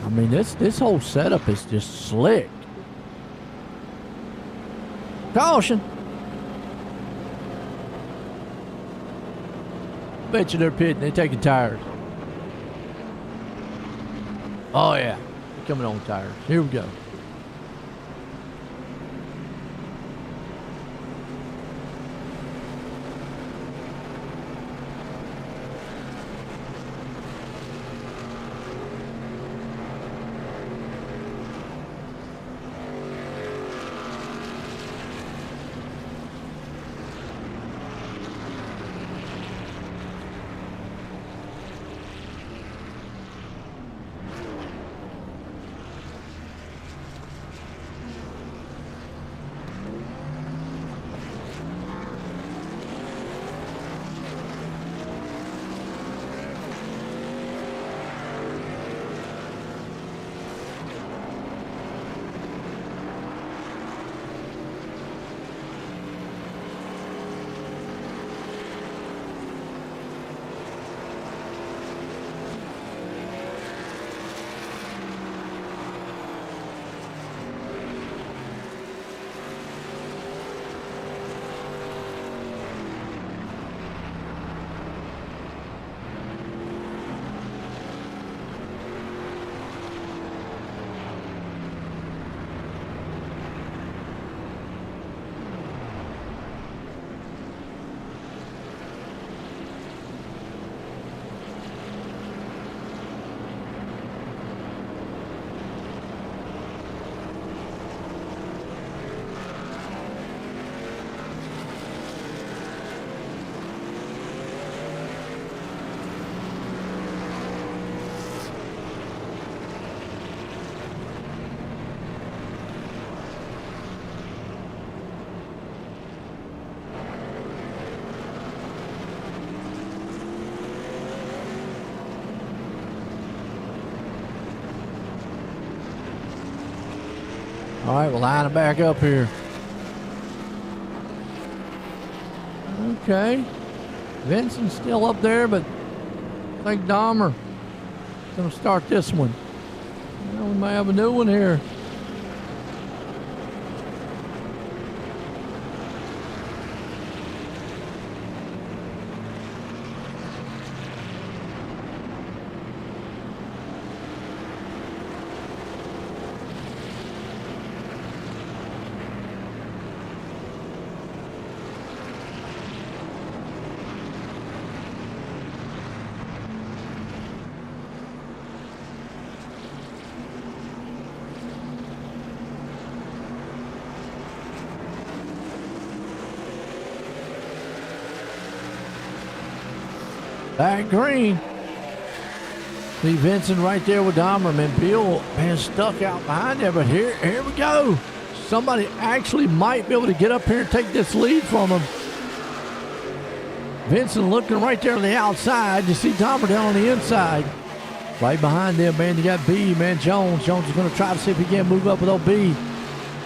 I mean, this whole setup is just slick. Caution. Bet you they're pitting. They're taking tires. Oh, yeah. They're coming on tires. Here we go. All right, we'll line it back up here. Okay. Vincent's still up there, but I think Dahmer is going to start this one. Well, we may have a new one here. Back green. See Vincent right there with Dahmer, man. Bill, man, stuck out behind there, but here we go. Somebody actually might be able to get up here and take this lead from him. Vincent looking right there on the outside. You see Dahmer down on the inside. Right behind them, man, you got B, man, Jones. Jones is going to try to see if he can move up with OB.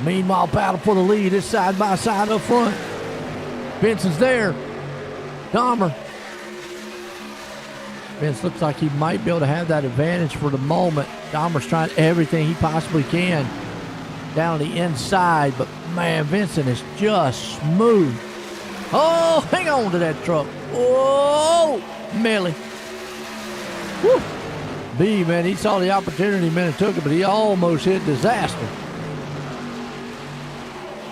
Meanwhile, battle for the lead. It's side by side up front. Vincent's there. Dahmer. Vince looks like he might be able to have that advantage for the moment. Dahmer's trying everything he possibly can down the inside, but man, Vincent is just smooth. Oh, hang on to that truck. Whoa, Millie. Woo. B, man, he saw the opportunity, man, and took it, but he almost hit disaster.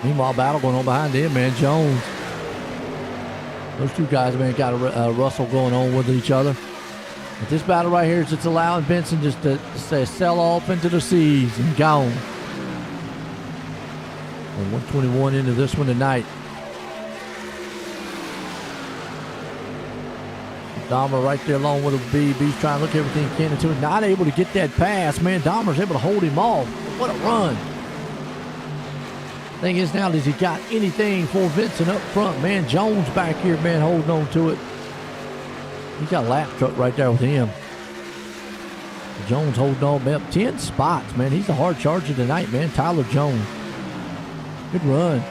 Meanwhile, battle going on behind him, man, Jones. Those two guys, man, got a rustle going on with each other. But this battle right here is just allowing Vincent just to say sell off into the seas and gone. And 121 into this one tonight. Dahmer right there along with a B. B's trying to look everything he can into it. Not able to get that pass. Man, Dahmer's able to hold him off. What a run. Thing is now, has he got anything for Vincent up front? Man, Jones back here, man, holding on to it. He's got a lap truck right there with him. Jones holding on up 10 spots, man. He's a hard charger tonight, man. Tyler Jones. Good run.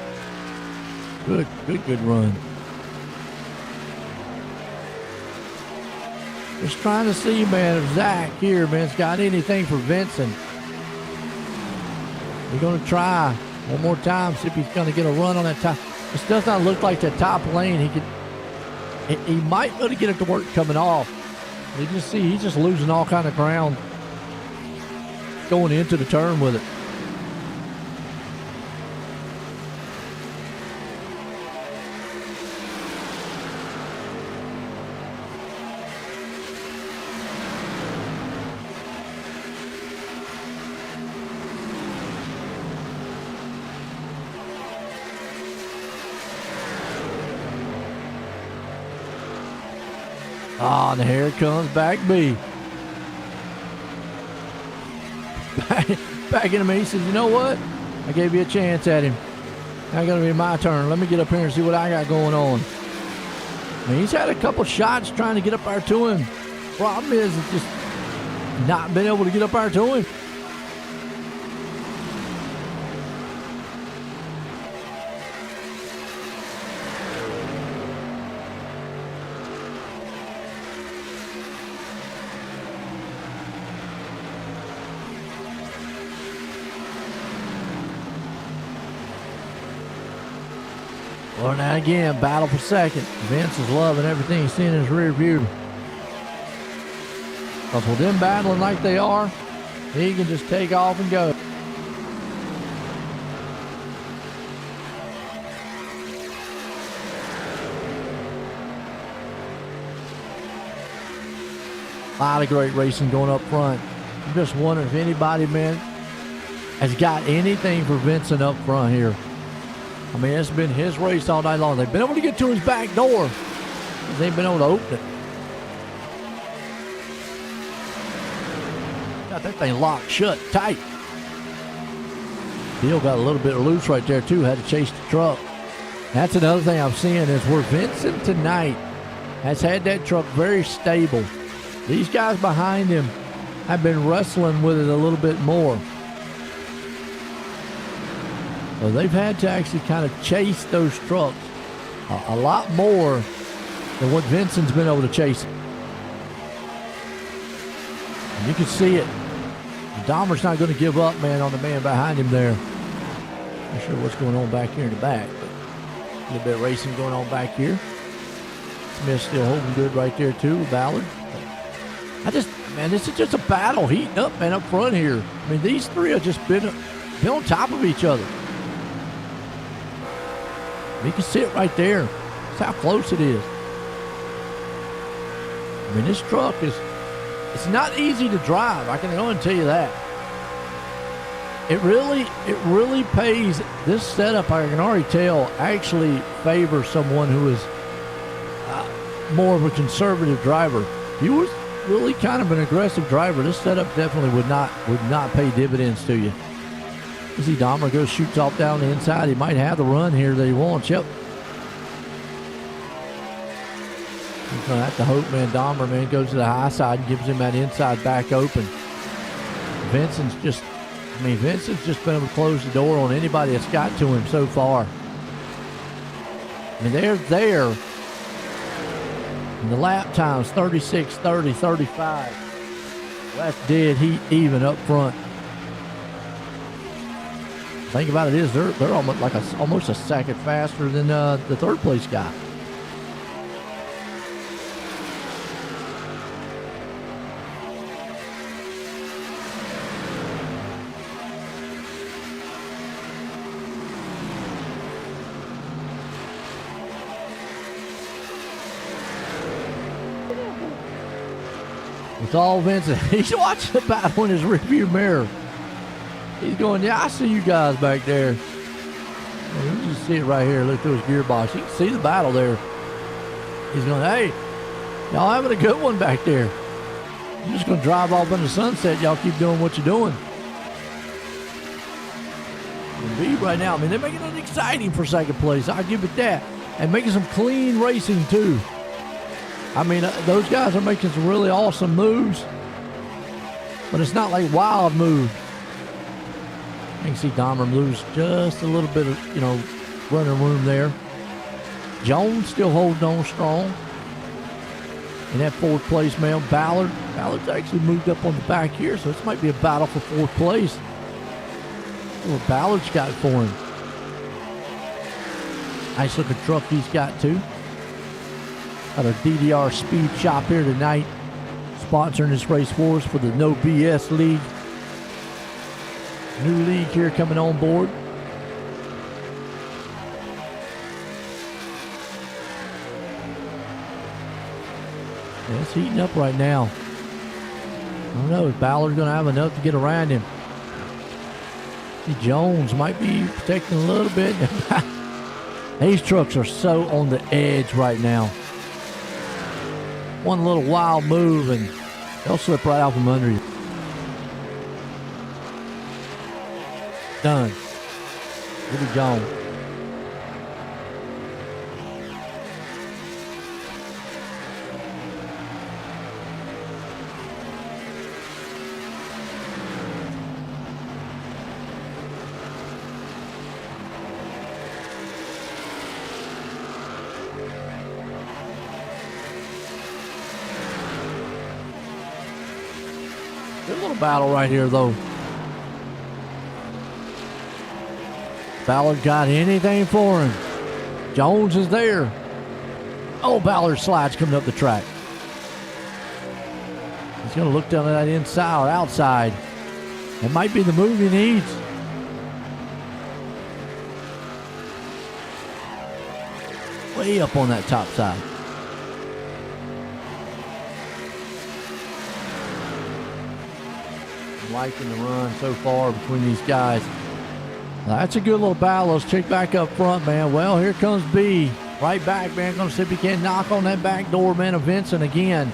Good run. Just trying to see, man, if Zach here, man, has got anything for Vincent. We're going to try one more time, see if he's going to get a run on that top. This does not look like that top lane. He might be able to get it to work coming off. You just see he's just losing all kind of ground going into the turn with it. Ah, and here comes back B. Back into me. He says, you know what? I gave you a chance at him. Now it's going to be my turn. Let me get up here and see what I got going on. I mean, he's had a couple shots trying to get up there to him. Problem is, it's just not been able to get up there to him. Well, now again, battle for second. Vince is loving everything he's seeing in his rear view. Because with them battling like they are, he can just take off and go. A lot of great racing going up front. I'm just wondering if anybody, man, has got anything for Vincent up front here. I mean, it's been his race all night long. They've been able to get to his back door. They've been able to open it. Got that thing locked shut tight. Bill got a little bit loose right there, too. Had to chase the truck. That's another thing I'm seeing is where Vincent tonight has had that truck very stable. These guys behind him have been wrestling with it a little bit more. So they've had to actually kind of chase those trucks a lot more than what Vincent's been able to chase it. And you can see it. Dahmer's not going to give up, man, on the man behind him there. Not sure what's going on back here in the back, but a little bit of racing going on back here. Smith still holding good right there, too, with Ballard. Man, this is just a battle heating up, man, up front here. I mean, these three have just been on top of each other. You can see it right there. That's how close it is. I mean, this truck it's not easy to drive. I can go and tell you that. It really pays. This setup, I can already tell, actually favors someone who is more of a conservative driver. He was really kind of an aggressive driver. This setup definitely would not pay dividends to you. You see Dahmer goes, shoots off down the inside. He might have the run here that he wants. Yep. He's going to have to hope, man. Dahmer, man, goes to the high side and gives him that inside back open. Vincent's just been able to close the door on anybody that's got to him so far. I mean, they're there. And the lap time's 36, 30, 35. That's dead heat even up front. Think about it is they're almost like almost a second faster than the third place guy. It's all Vincent. He's watching the battle in his rearview mirror. He's going, yeah, I see you guys back there. And you just see it right here. Look through his gearbox. You can see the battle there. He's going, hey, y'all having a good one back there. I'm just going to drive off in the sunset. Y'all keep doing what you're doing. And B right now, I mean, they're making it exciting for second place. I'll give it that. And making some clean racing, too. I mean, those guys are making some really awesome moves, but it's not like wild moves. You can see Dahmer lose just a little bit of, running room there. Jones still holding on strong. In that fourth place, man, Ballard's actually moved up on the back here, so this might be a battle for fourth place. Well, Ballard's got it for him. Nice looking truck he's got, too. Got our DDR Speed Shop here tonight, sponsoring this race for us for the No BS League. New league here coming on board. Yeah, it's heating up right now. I don't know if Ballard's going to have enough to get around him. Jones might be protecting a little bit. These trucks are so on the edge right now. One little wild move and they'll slip right out from under you. Done. We'll be gone. Good little battle right here, though. Ballard got anything for him. Jones is there. Oh, Ballard slides coming up the track. He's going to look down at that inside or outside. It might be the move he needs. Way up on that top side. I'm liking the run so far between these guys. That's a good little battle. Let's check back up front, man. Well, here comes B. Right back, man. Gonna see if he can knock on that back door, man, of Vincent again.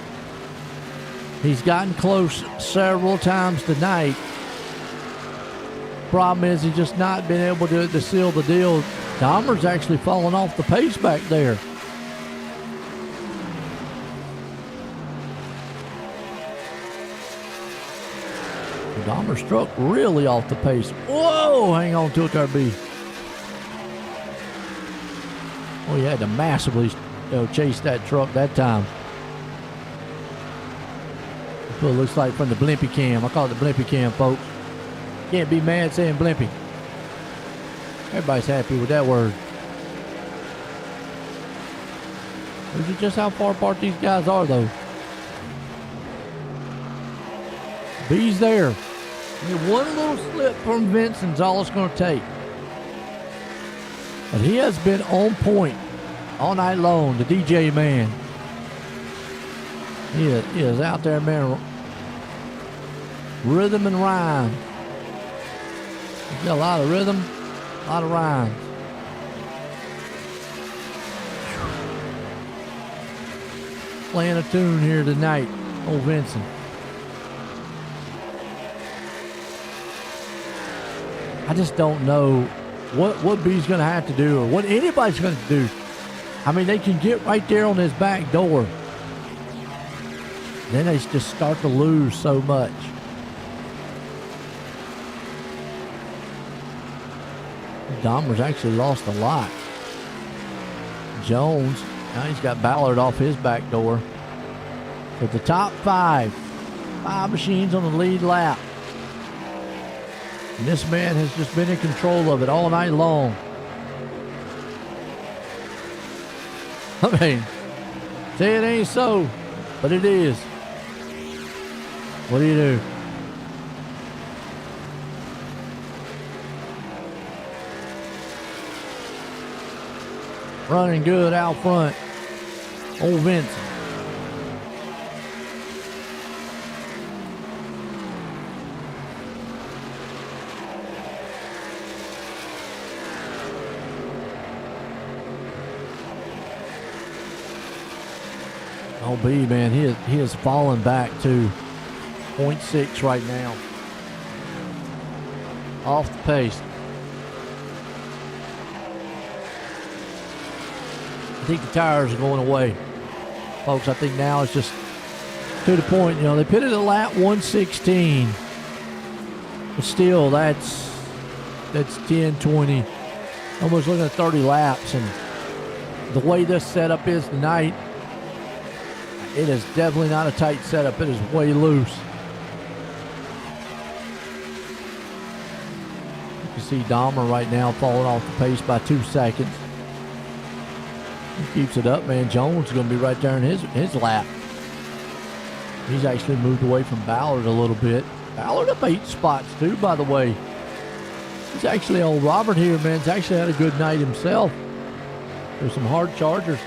He's gotten close several times tonight. Problem is he's just not been able to seal the deal. Dahmer's actually falling off the pace back there. Dahmer struck really off the pace. Whoa, hang on to it there, B. Oh, he had to massively chase that truck that time. That's what it looks like from the blimpy cam. I call it the blimpy cam, folks. Can't be mad saying blimpy. Everybody's happy with that word. This is just how far apart these guys are, though. B's there. One little slip from Vincent's all it's going to take. But he has been on point all night long, the DJ man. He is out there, man. Rhythm and rhyme. He's got a lot of rhythm, a lot of rhymes. playing a tune here tonight. Old Vincent. I just don't know what B's going to have to do or what anybody's going to do. I mean, they can get right there on his back door. Then they just start to lose so much. Dahmer's actually lost a lot. Jones, now he's got Ballard off his back door. But the top five machines on the lead lap. And this man has just been in control of it all night long. I mean, say it ain't so, but it is. What do you do? Running good out front. Old Vincent. OB, man, he is falling back to 0.6 right now. Off the pace. I think the tires are going away. Folks, I think now it's just to the point, you know, they pitted at lap 116. But still, that's 10, 20, almost looking at 30 laps. And the way this setup is tonight, it is definitely not a tight setup. It is way loose. You can see Dahmer right now falling off the pace by 2 seconds. He keeps it up, man. Jones is going to be right there in his lap. He's actually moved away from Ballard a little bit. Ballard up 8 spots too, by the way. He's actually, old Robert here, man, he's actually had a good night himself. There's some hard chargers.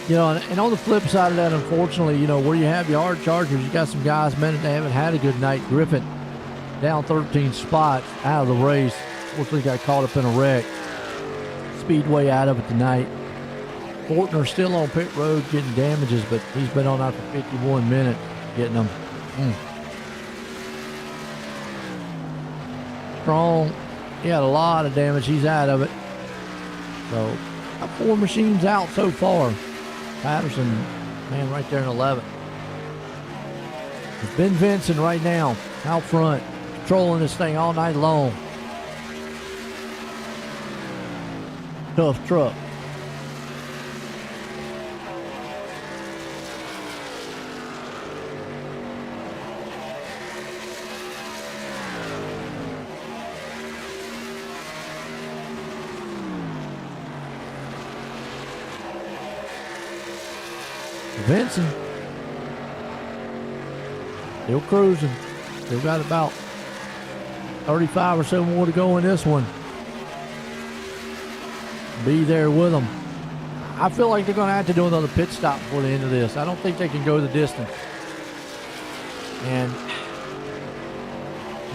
You know, and on the flip side of that, unfortunately, you know, where you have your hard chargers, you got some guys, man, that haven't had a good night. Griffin down 13 spots out of the race. Unfortunately, got caught up in a wreck. Speedway out of it tonight. Fortner still on pit road getting damages, but he's been on out for 51 minutes getting them. Strong, he had a lot of damage. He's out of it. So, got 4 machines out so far. Patterson, man, right there in 11th. It's Ben Vincent right now, out front, controlling this thing all night long. Tough truck. Vincent still cruising. Still got about 35 or so more to go in this one. Be there with them. I feel like they're going to have to do another pit stop before the end of this. I don't think they can go the distance. And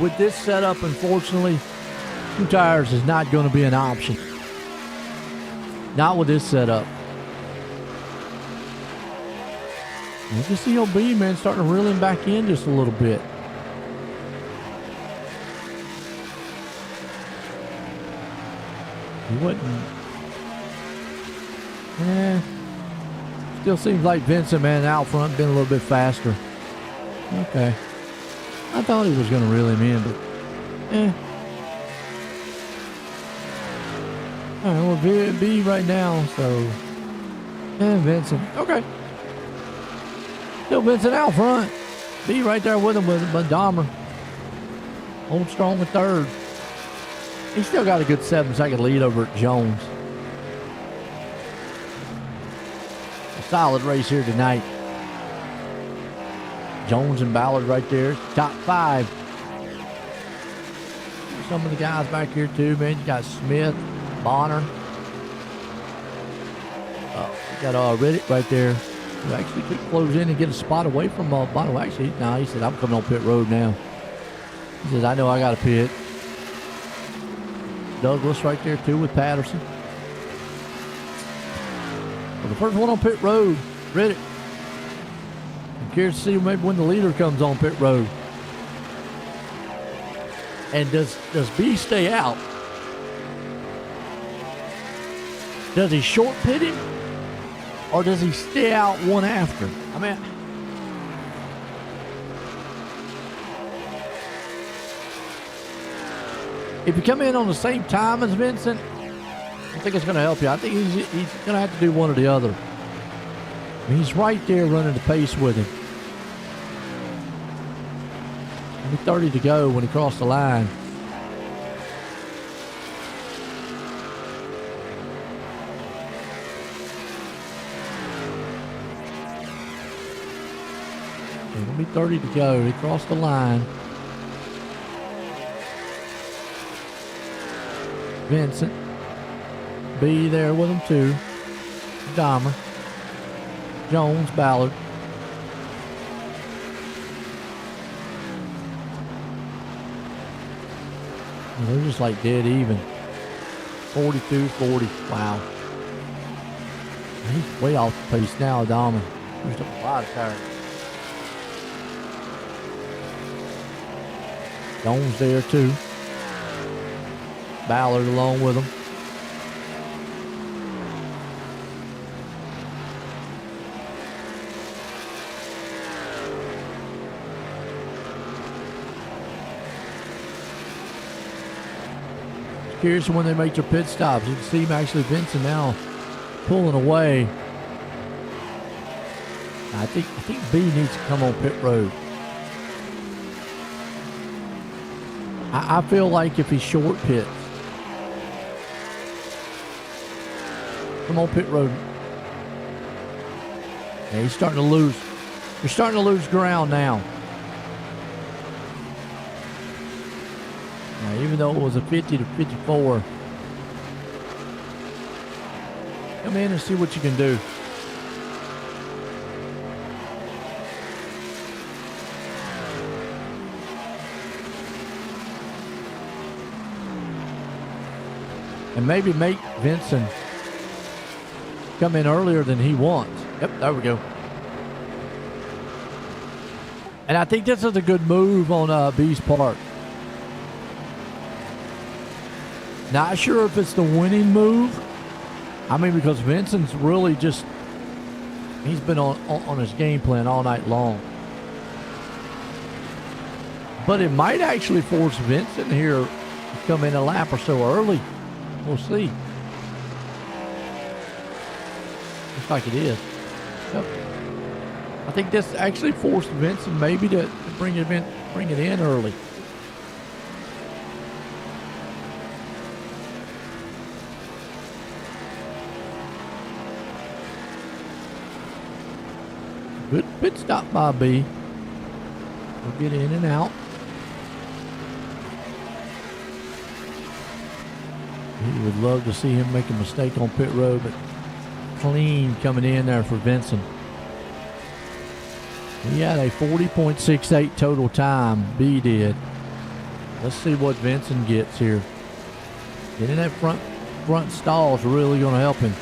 with this setup, unfortunately, 2 tires is not going to be an option. Not with this setup. You can see OB, man, starting to reel him back in just a little bit. He wouldn't. Still seems like Vincent, man, out front, been a little bit faster. Okay. I thought he was going to reel him in, but All right, well, B right now, so. Vincent. Okay. Still Vincent out front. B right there with him, but Dahmer. Hold strong with 3rd. He's still got a good 7-second lead over at Jones. A solid race here tonight. Jones and Ballard right there. Top 5. Some of the guys back here too, man. You got Smith, Bonner. You got Riddick right there. Who actually could close in and get a spot away from Bonner. Actually, no, he said, I'm coming on pit road now. He says, I know I got a pit. Douglas right there too with Patterson. Well, the first one on pit road, Riddick. Curious to see maybe when the leader comes on pit road. And does B stay out? Does he short pit him? Or does he stay out one after? I mean, if you come in on the same time as Vincent, I think it's going to help you. I think he's going to have to do one or the other. I mean, he's right there running the pace with him. Only 30 to go when he crossed the line. Only 30 to go. He crossed the line. Vincent. B there with him too. Dahmer. Jones, Ballard. And they're just like dead even. 42-40. Wow. He's way off the pace now, Dahmer. Used up a lot of tires. Jones there too. Ballard along with him. Curious when they make their pit stops. You can see him actually, Vincent now pulling away. I think B needs to come on pit road. I feel like if he short pits, come on pit road. Yeah, he's starting to lose. You're starting to lose ground now. Now, even though it was a 50 to 54, come in and see what you can do. And maybe make Vincent come in earlier than he wants. Yep, there we go. And I think this is a good move on B's part. Not sure if it's the winning move. I mean, because Vincent's really just, he's been on his game plan all night long. But it might actually force Vincent here to come in a lap or so early. We'll see. Looks like it is. Yep. I think this actually forced Vincent maybe to bring it in early. Good pit stop by B. We'll get in and out. He would love to see him make a mistake on pit road, but clean coming in there for Vincent. He had a 40.68 total time, B did. Let's see what Vincent gets here. Getting that front stall is really going to help him.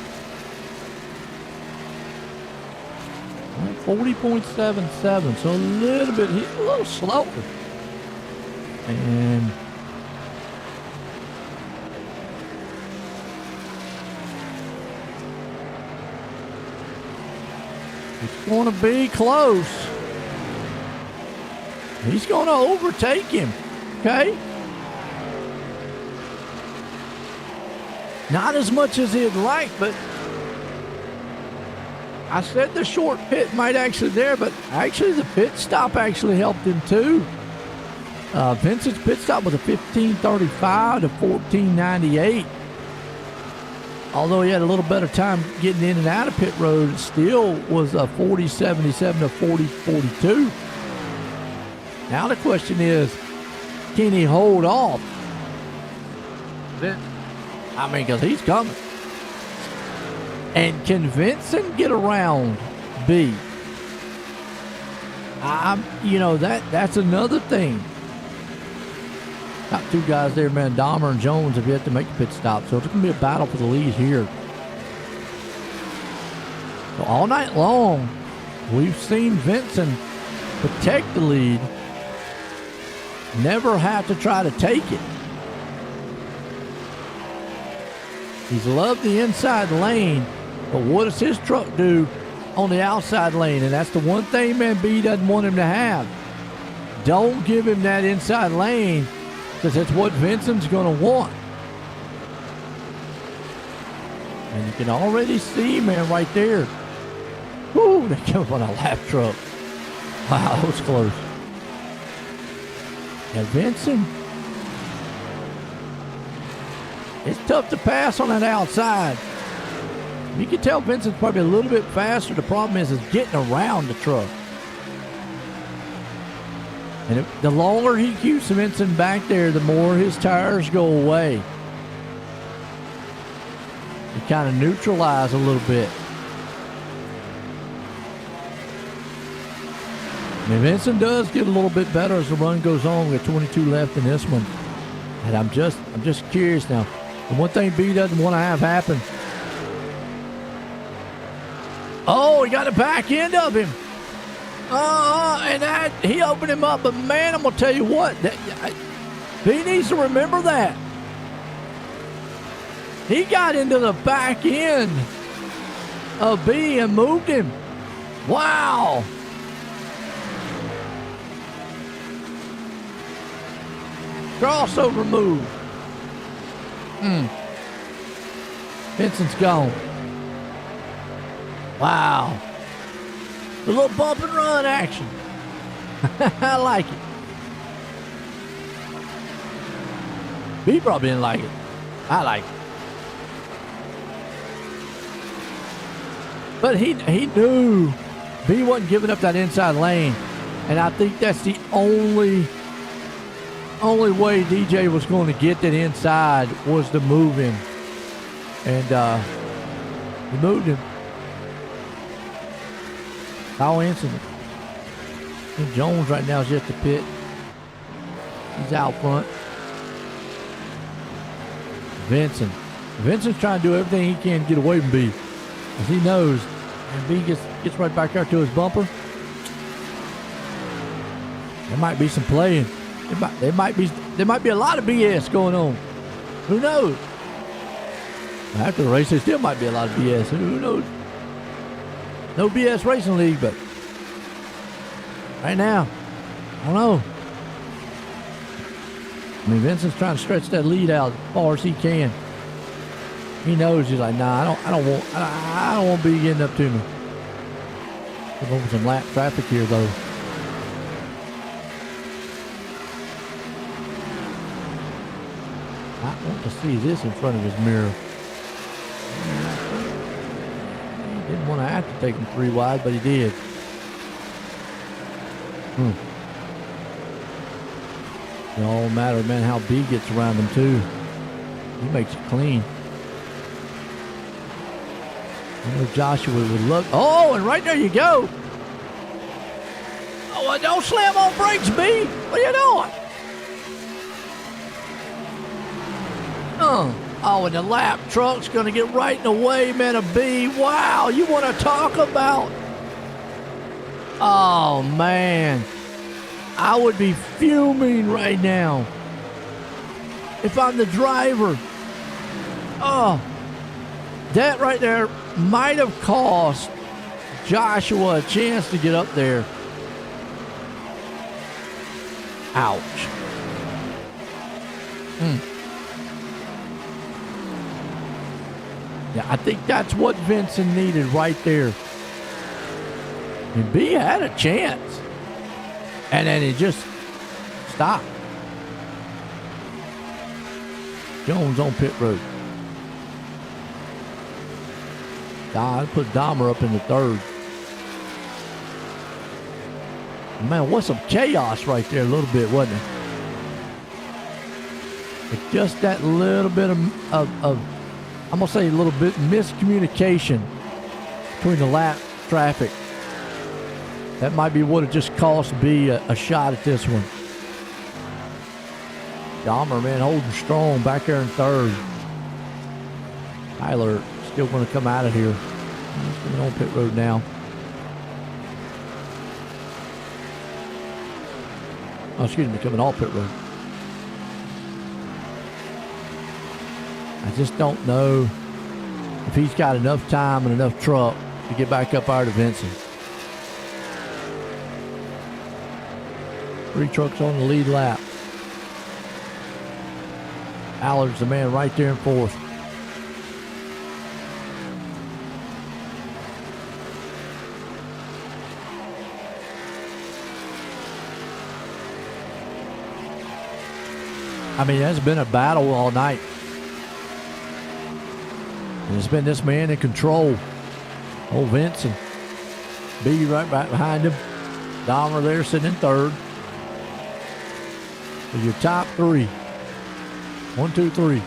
40.77, so a little slower. And it's going to be close. He's going to overtake him, okay? Not as much as he'd like, but I said the short pit might actually there, but actually the pit stop actually helped him too. Vincent's pit stop was a 15:35 to 14:98. Although he had a little better time getting in and out of pit road, it still was a 40:77 to 40:42. Now the question is, can he hold off? I mean, because he's coming. And can Vincent get around B? That's another thing. Got two guys there, man. Dahmer and Jones have yet to make the pit stop, so it's going to be a battle for the lead here. So all night long, we've seen Vincent protect the lead, never have to try to take it. He's loved the inside lane, but what does his truck do on the outside lane? And that's the one thing, man, B doesn't want him to have. Don't give him that inside lane, because that's what Vincent's going to want. And you can already see, man, right there. Whoo, they come up on a lap truck. Wow, that was close. And Vincent, it's tough to pass on that outside. You can tell Vincent's probably a little bit faster. The problem is getting around the truck. And the longer he keeps Vincent back there, the more his tires go away. They kind of neutralize a little bit. I mean, Vincent does get a little bit better as the run goes on. We got 22 left in this one. And I'm just curious now. The one thing B doesn't want to have happen. Oh, he got the back end of him. And that he opened him up. But man, I'm gonna tell you what, B needs to remember that. He got into the back end of B and moved him. Wow. Crossover move. Vincent's gone. Wow. A little bump and run action. I like it. B probably didn't like it. I like it. But he knew B wasn't giving up that inside lane. And I think that's the only way DJ was going to get that inside was to move him. And he moved him. Foul incident. And Jones right now is at the pit. He's out front. Vincent's trying to do everything he can to get away from B. As he knows. And B gets right back out to his bumper. There might be some playing. There might be a lot of BS going on. Who knows? After the race, there still might be a lot of BS. Who knows? No BS Racing League, but right now, I don't know. I mean, Vincent's trying to stretch that lead out as far as he can. He knows he's like, nah, I don't want B getting up to me. We're over some lap traffic here, though. I want to see this in front of his mirror. He didn't want to have to take him 3 wide, but he did. It all matter, man, how B gets around him, too. He makes it clean. I know Joshua would love... Oh, and right there you go. Oh, well, don't slam on brakes, B. What are you doing? Oh, and the lap truck's going to get right in the way, man, of B. Wow, you want to talk about... Oh, man. I would be fuming right now if I'm the driver. Oh, that right there might have cost Joshua a chance to get up there. Ouch. Yeah, I think that's what Vincent needed right there. And B had a chance. And then it just stopped. Jones on pit road. I put Dahmer up in the third. Man, what's some chaos right there a little bit, wasn't it? But just that little bit of I'm going to say a little bit miscommunication between the lap traffic. That might be what it just cost B a shot at this one. Dahmer, man, holding strong back there in third. Tyler still going to come out of here. He's coming on pit road now. Oh, excuse me, coming off pit road. I just don't know if he's got enough time and enough truck to get back up there to Vincent. 3 trucks on the lead lap. Allard's the man right there in fourth. I mean, it's been a battle all night. And it's been this man in control. Old Vincent. B right back behind him. Dahmer there sitting in third. So your top 3. 1, 2, 3.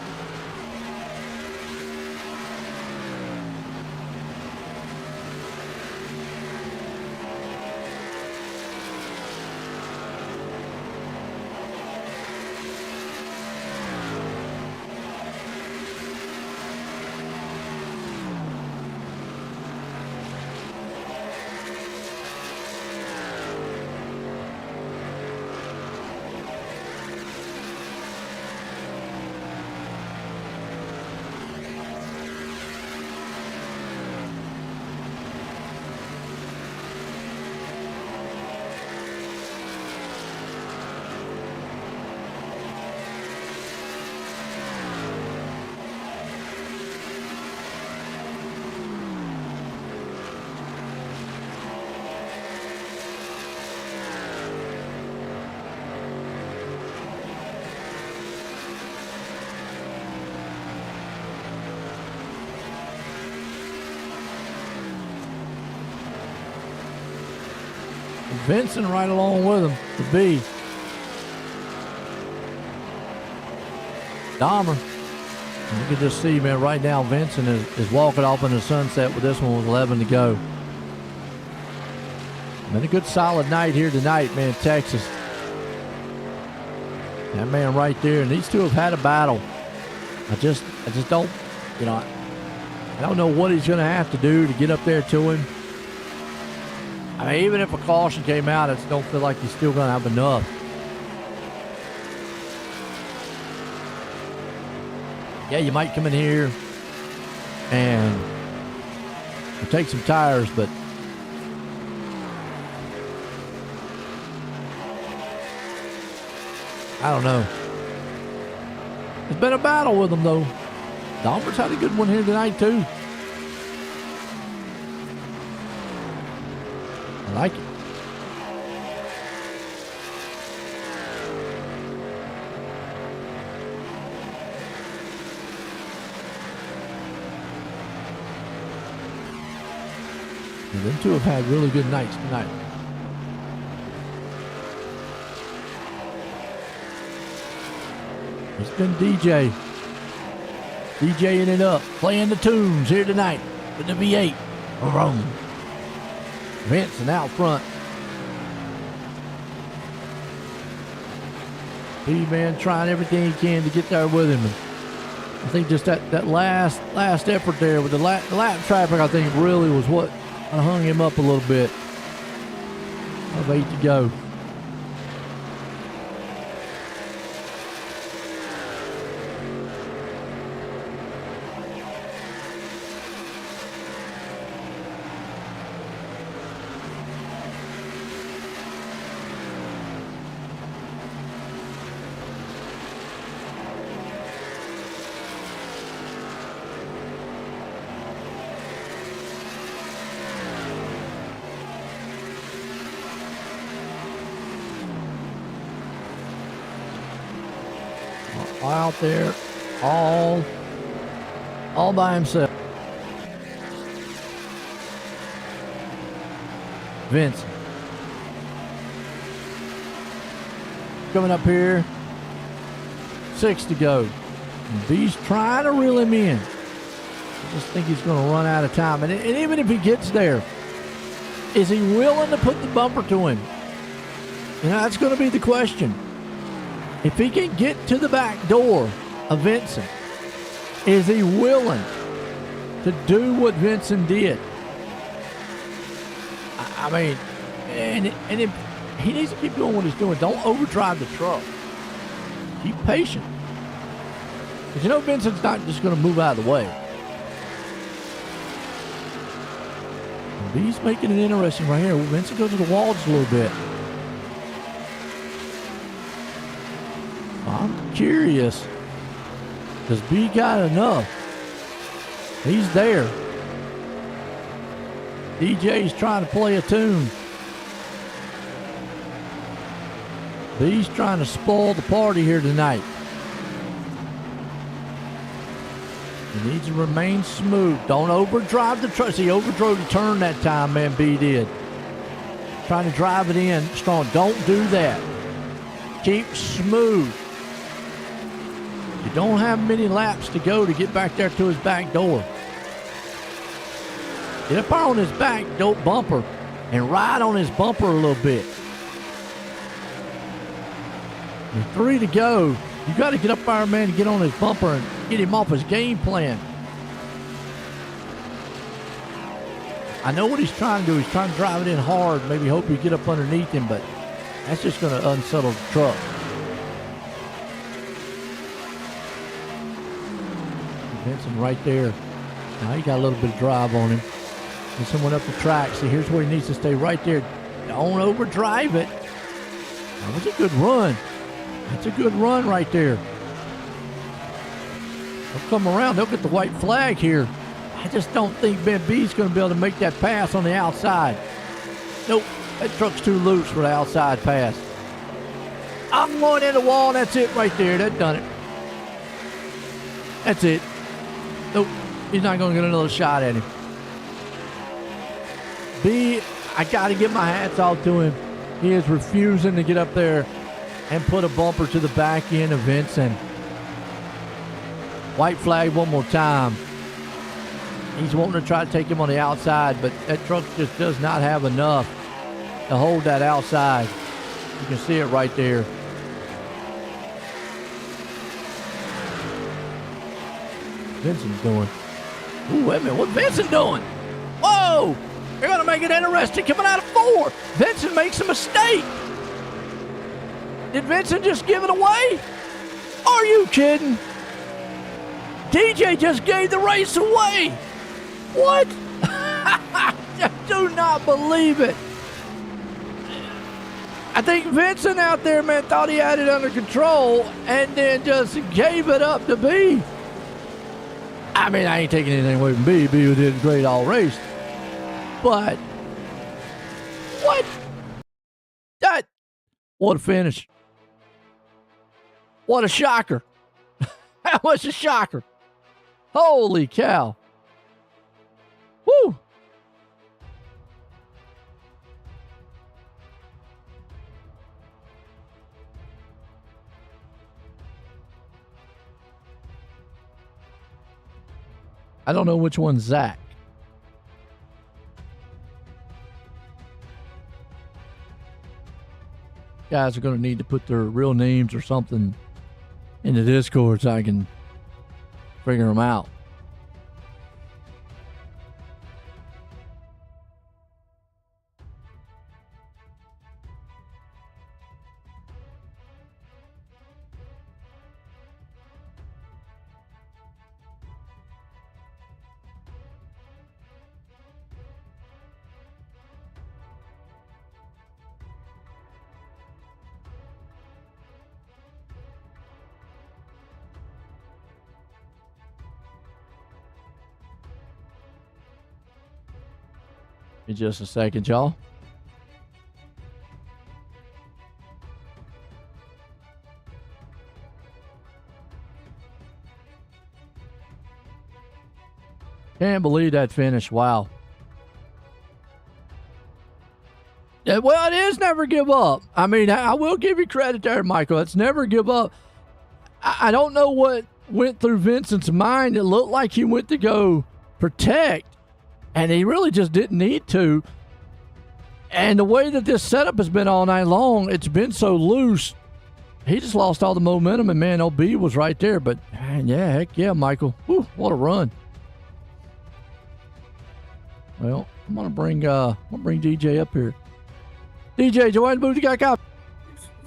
Vincent right along with him, the B. Dahmer. You can just see, man, right now Vincent is walking off in the sunset with this one with 11 to go. Been a good solid night here tonight, man, Texas. That man right there, and these two have had a battle. I just don't, I don't know what he's going to have to do to get up there to him. I mean, even if a caution came out, I just don't feel like he's still going to have enough. Yeah, you might come in here and take some tires, but I don't know. It's been a battle with him, though. Dahmer's had a good one here tonight, too. I like it. And them two have had really good nights tonight. It's been DJ. DJing it up, playing the tunes here tonight with the V8. Vroom. Vincent out front. B-Man trying everything he can to get there with him. And I think just that last effort there with the lap traffic, I think really was what hung him up a little bit. Of 8 to go. Out there, all by himself. Vince coming up here, 6 to go. And B's trying to reel him in. I just think he's going to run out of time. And even if he gets there, is he willing to put the bumper to him? That's going to be the question. If he can get to the back door of Vincent, is he willing to do what Vincent did? I mean, and he needs to keep doing what he's doing. Don't overdrive the truck. Keep patient. Because you know Vincent's not just going to move out of the way. And he's making it interesting right here. Vincent goes to the wall just a little bit. I'm curious. Does B got enough? He's there. DJ's trying to play a tune. B's trying to spoil the party here tonight. He needs to remain smooth. Don't overdrive the truck. See, he overdrove the turn that time, man, B did. Trying to drive it in strong. Don't do that. Keep smooth. You don't have many laps to go to get back there to his back door. Get up on his back bumper and ride on his bumper a little bit. With 3 to go, you got to get up there, man, and get on his bumper and get him off his game plan. I know what he's trying to do. He's trying to drive it in hard, maybe hope you get up underneath him, but that's just going to unsettle the truck. Vincent right there. Now he got a little bit of drive on him. Vincent went up the track. See, here's where he needs to stay right there. Don't overdrive it. That was a good run. That's a good run right there. They'll come around. They'll get the white flag here. I just don't think Ben B's going to be able to make that pass on the outside. Nope. That truck's too loose for the outside pass. I'm going in the wall. That's it right there. That done it. That's it. Nope. He's not going to get another shot at him. B, I got to give my hats off to him. He is refusing to get up there and put a bumper to the back end of Vincent. White flag one more time. He's wanting to try to take him on the outside, but that truck just does not have enough to hold that outside. You can see it right there. Vincent's doing. Ooh, wait a minute. What's Vincent doing? Whoa! They're going to make it interesting coming out of 4. Vincent makes a mistake. Did Vincent just give it away? Are you kidding? DJ just gave the race away. What? I do not believe it. I think Vincent out there, man, thought he had it under control and then just gave it up to B. I mean, I ain't taking anything away from B. B did great all race. But, what? What a finish. What a shocker. That was a shocker. Holy cow. Woo. I don't know which one's Zach. Guys are going to need to put their real names or something in the Discord so I can figure them out. In just a second, y'all. Can't believe that finish. Wow. Yeah, well, it is never give up. I mean, I will give you credit there, Michael. It's never give up. I don't know what went through Vincent's mind. It looked like he went to go protect. And he really just didn't need to. And the way that this setup has been all night long, it's been so loose. He just lost all the momentum, and man, OB was right there. But man, yeah, heck yeah, Michael. Whew, what a run. Well, I'm gonna bring DJ up here. DJ, Joanne Booth, you got a copy?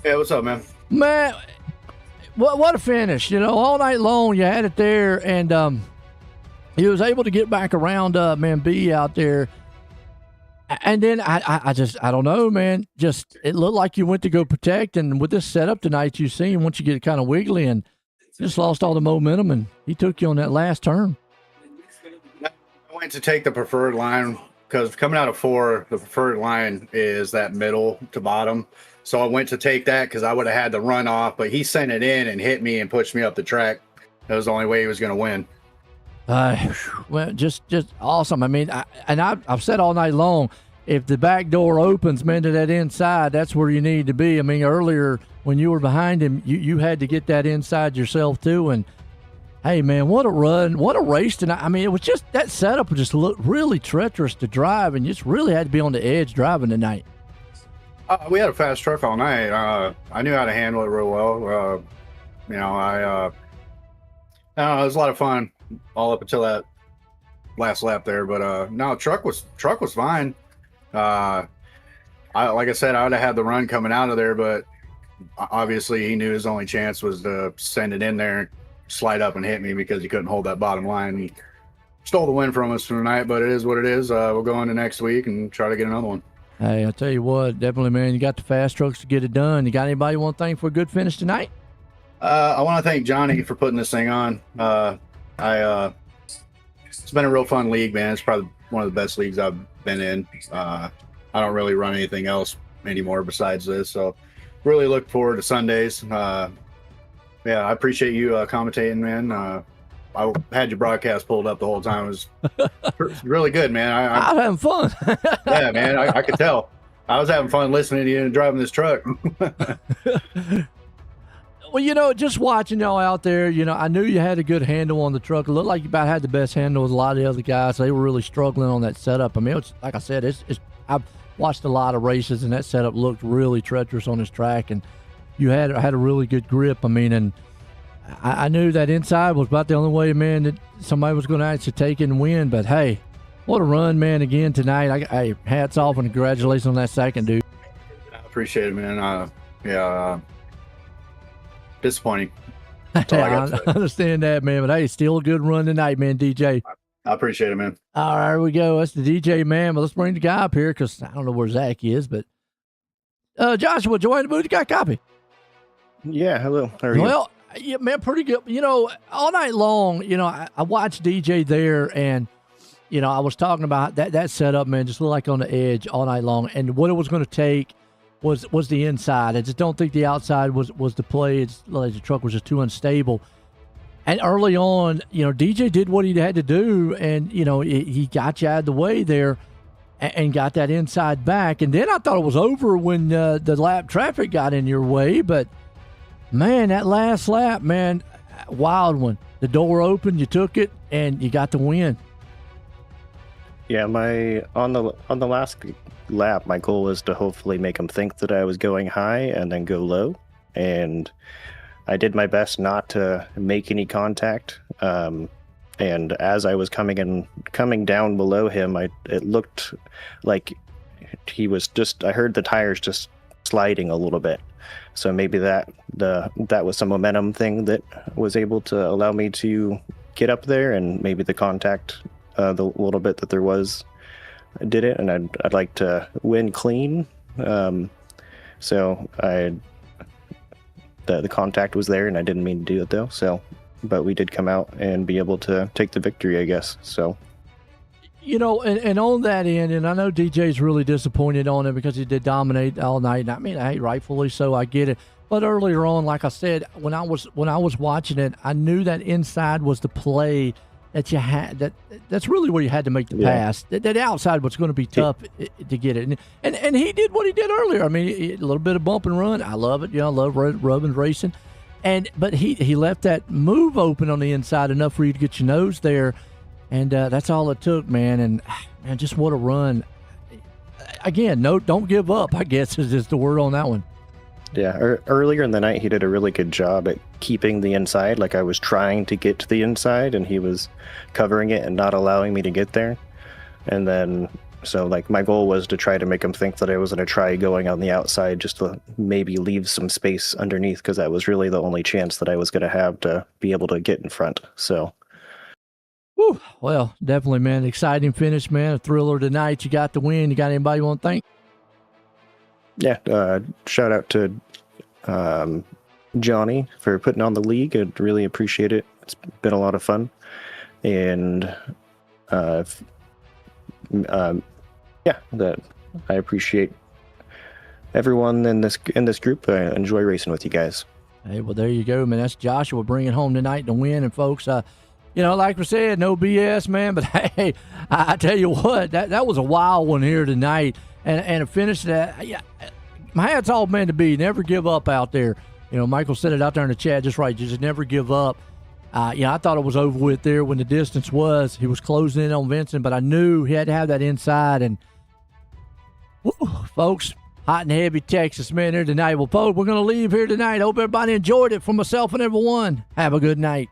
Yeah, what's up, man? Man, what a finish. You know, all night long you had it there, and he was able to get back around man B out there. And then I don't know, man. Just it looked like you went to go protect, and with this setup tonight, you seen once you get kind of wiggly and just lost all the momentum, and he took you on that last turn. I went to take the preferred line because coming out of 4, the preferred line is that middle to bottom. So I went to take that because I would have had the run off, but he sent it in and hit me and pushed me up the track. That was the only way he was going to win. Well, just awesome. I mean, I've said all night long, if the back door opens, man, to that inside, that's where you need to be. I mean, earlier when you were behind him, you had to get that inside yourself too. And hey, man, what a run, what a race tonight. I mean, it was just that setup just looked really treacherous to drive, and you just really had to be on the edge driving tonight. We had a fast truck all night. I knew how to handle it real well. You know, I don't know, it was a lot of fun all up until that last lap there, but no, truck was fine. Like I said, I would have had the run coming out of there, but obviously he knew his only chance was to send it in there, slide up and hit me because he couldn't hold that bottom line. He stole the win from us tonight, but it is what it is. We'll go into next week and try to get another one. Hey, I tell you what, definitely, man, you got the fast trucks to get it done. You got anybody you want to thank for a good finish tonight? I want to thank Johnny for putting this thing on. It's been a real fun league, man. It's probably one of the best leagues I've been in. I don't really run anything else anymore besides this, so really look forward to Sundays. Yeah, I appreciate you commentating, man. I had your broadcast pulled up the whole time. It was really good, man. I was having fun. Yeah, man, I could tell. I was having fun listening to you and driving this truck. Well, you know, just watching y'all out there, you know, I knew you had a good handle on the truck. It looked like you about had the best handle with a lot of the other guys. They were really struggling on that setup. I mean, it's like I said, I've watched a lot of races, and that setup looked really treacherous on this track, and you had a really good grip. I mean, and I knew that inside was about the only way, man, that somebody was going to actually take it and win. But hey, what a run, man, again tonight. Hey, hats off and congratulations on that second, dude. I appreciate it, man. Disappointing. I understand that, man. But hey, still a good run tonight, man, DJ. I appreciate it, man. All right, here we go. That's the DJ, man. But let's bring the guy up here because I don't know where Zach is. But Joshua, join the booth. You got a copy? Yeah, hello. How are you? Well, yeah, man, pretty good. You know, all night long, you know, I watched DJ there, and, you know, I was talking about that setup, man, just looked like on the edge all night long. And what it was going to take was the inside. I just don't think the outside was the play. It's like the truck was just too unstable. And early on, you know, DJ did what he had to do, and, you know, he got you out of the way there and got that inside back. And then I thought it was over when the lap traffic got in your way. But, man, that last lap, man, wild one. The door opened, you took it, and you got the win. Yeah, on the last lap, my goal was to hopefully make him think that I was going high and then go low, and I did my best not to make any contact. And as I was coming down below him, it looked like he was I heard the tires just sliding a little bit. So maybe that was some momentum thing that was able to allow me to get up there, and maybe the contact, the little bit that there was, did it. And I'd like to win clean. So the contact was there, and I didn't mean to do it though. So, but we did come out and be able to take the victory, I guess. So. You know, and on that end, and I know DJ's really disappointed on it because he did dominate all night. And I mean, hey, rightfully so, I get it. But earlier on, like I said, when I was watching it, I knew that inside was the play that you had. That's really where you had to make the pass. That outside was going to be tough to get it. And he did what he did earlier. I mean, a little bit of bump and run. I love it. You know, I love rubbing racing. But he left that move open on the inside enough for you to get your nose there. And that's all it took, man. And, man, just what a run. Again, don't give up, I guess, is just the word on that one. Yeah, earlier in the night, he did a really good job at keeping the inside. Like, I was trying to get to the inside, and he was covering it and not allowing me to get there. And then So, like, my goal was to try to make him think that I was going to try going on the outside just to maybe leave some space underneath, because that was really the only chance that I was going to have to be able to get in front. So, Whew. Well, definitely, man. Exciting finish, man. A thriller tonight. You got the win. You got anybody you want to thank? yeah, shout out to Johnny for putting on the league. I'd really appreciate it. It's been a lot of fun. And that I appreciate everyone in this group. I enjoy racing with you guys. Hey, well, there you go, man. That's Joshua bringing home tonight to win. And folks, like we said, no BS, man. But hey, I tell you what, that was a wild one here tonight, and a finish that, yeah, my hat's off, man, to be. Never give up out there. Michael said it out there in the chat just right. You just never give up. I thought it was over with there when the distance was. He was closing in on Vincent, but I knew he had to have that inside. And, folks, hot and heavy Texas, man, here tonight. Well, folks, we're going to leave here tonight. Hope everybody enjoyed it. From myself and everyone, have a good night.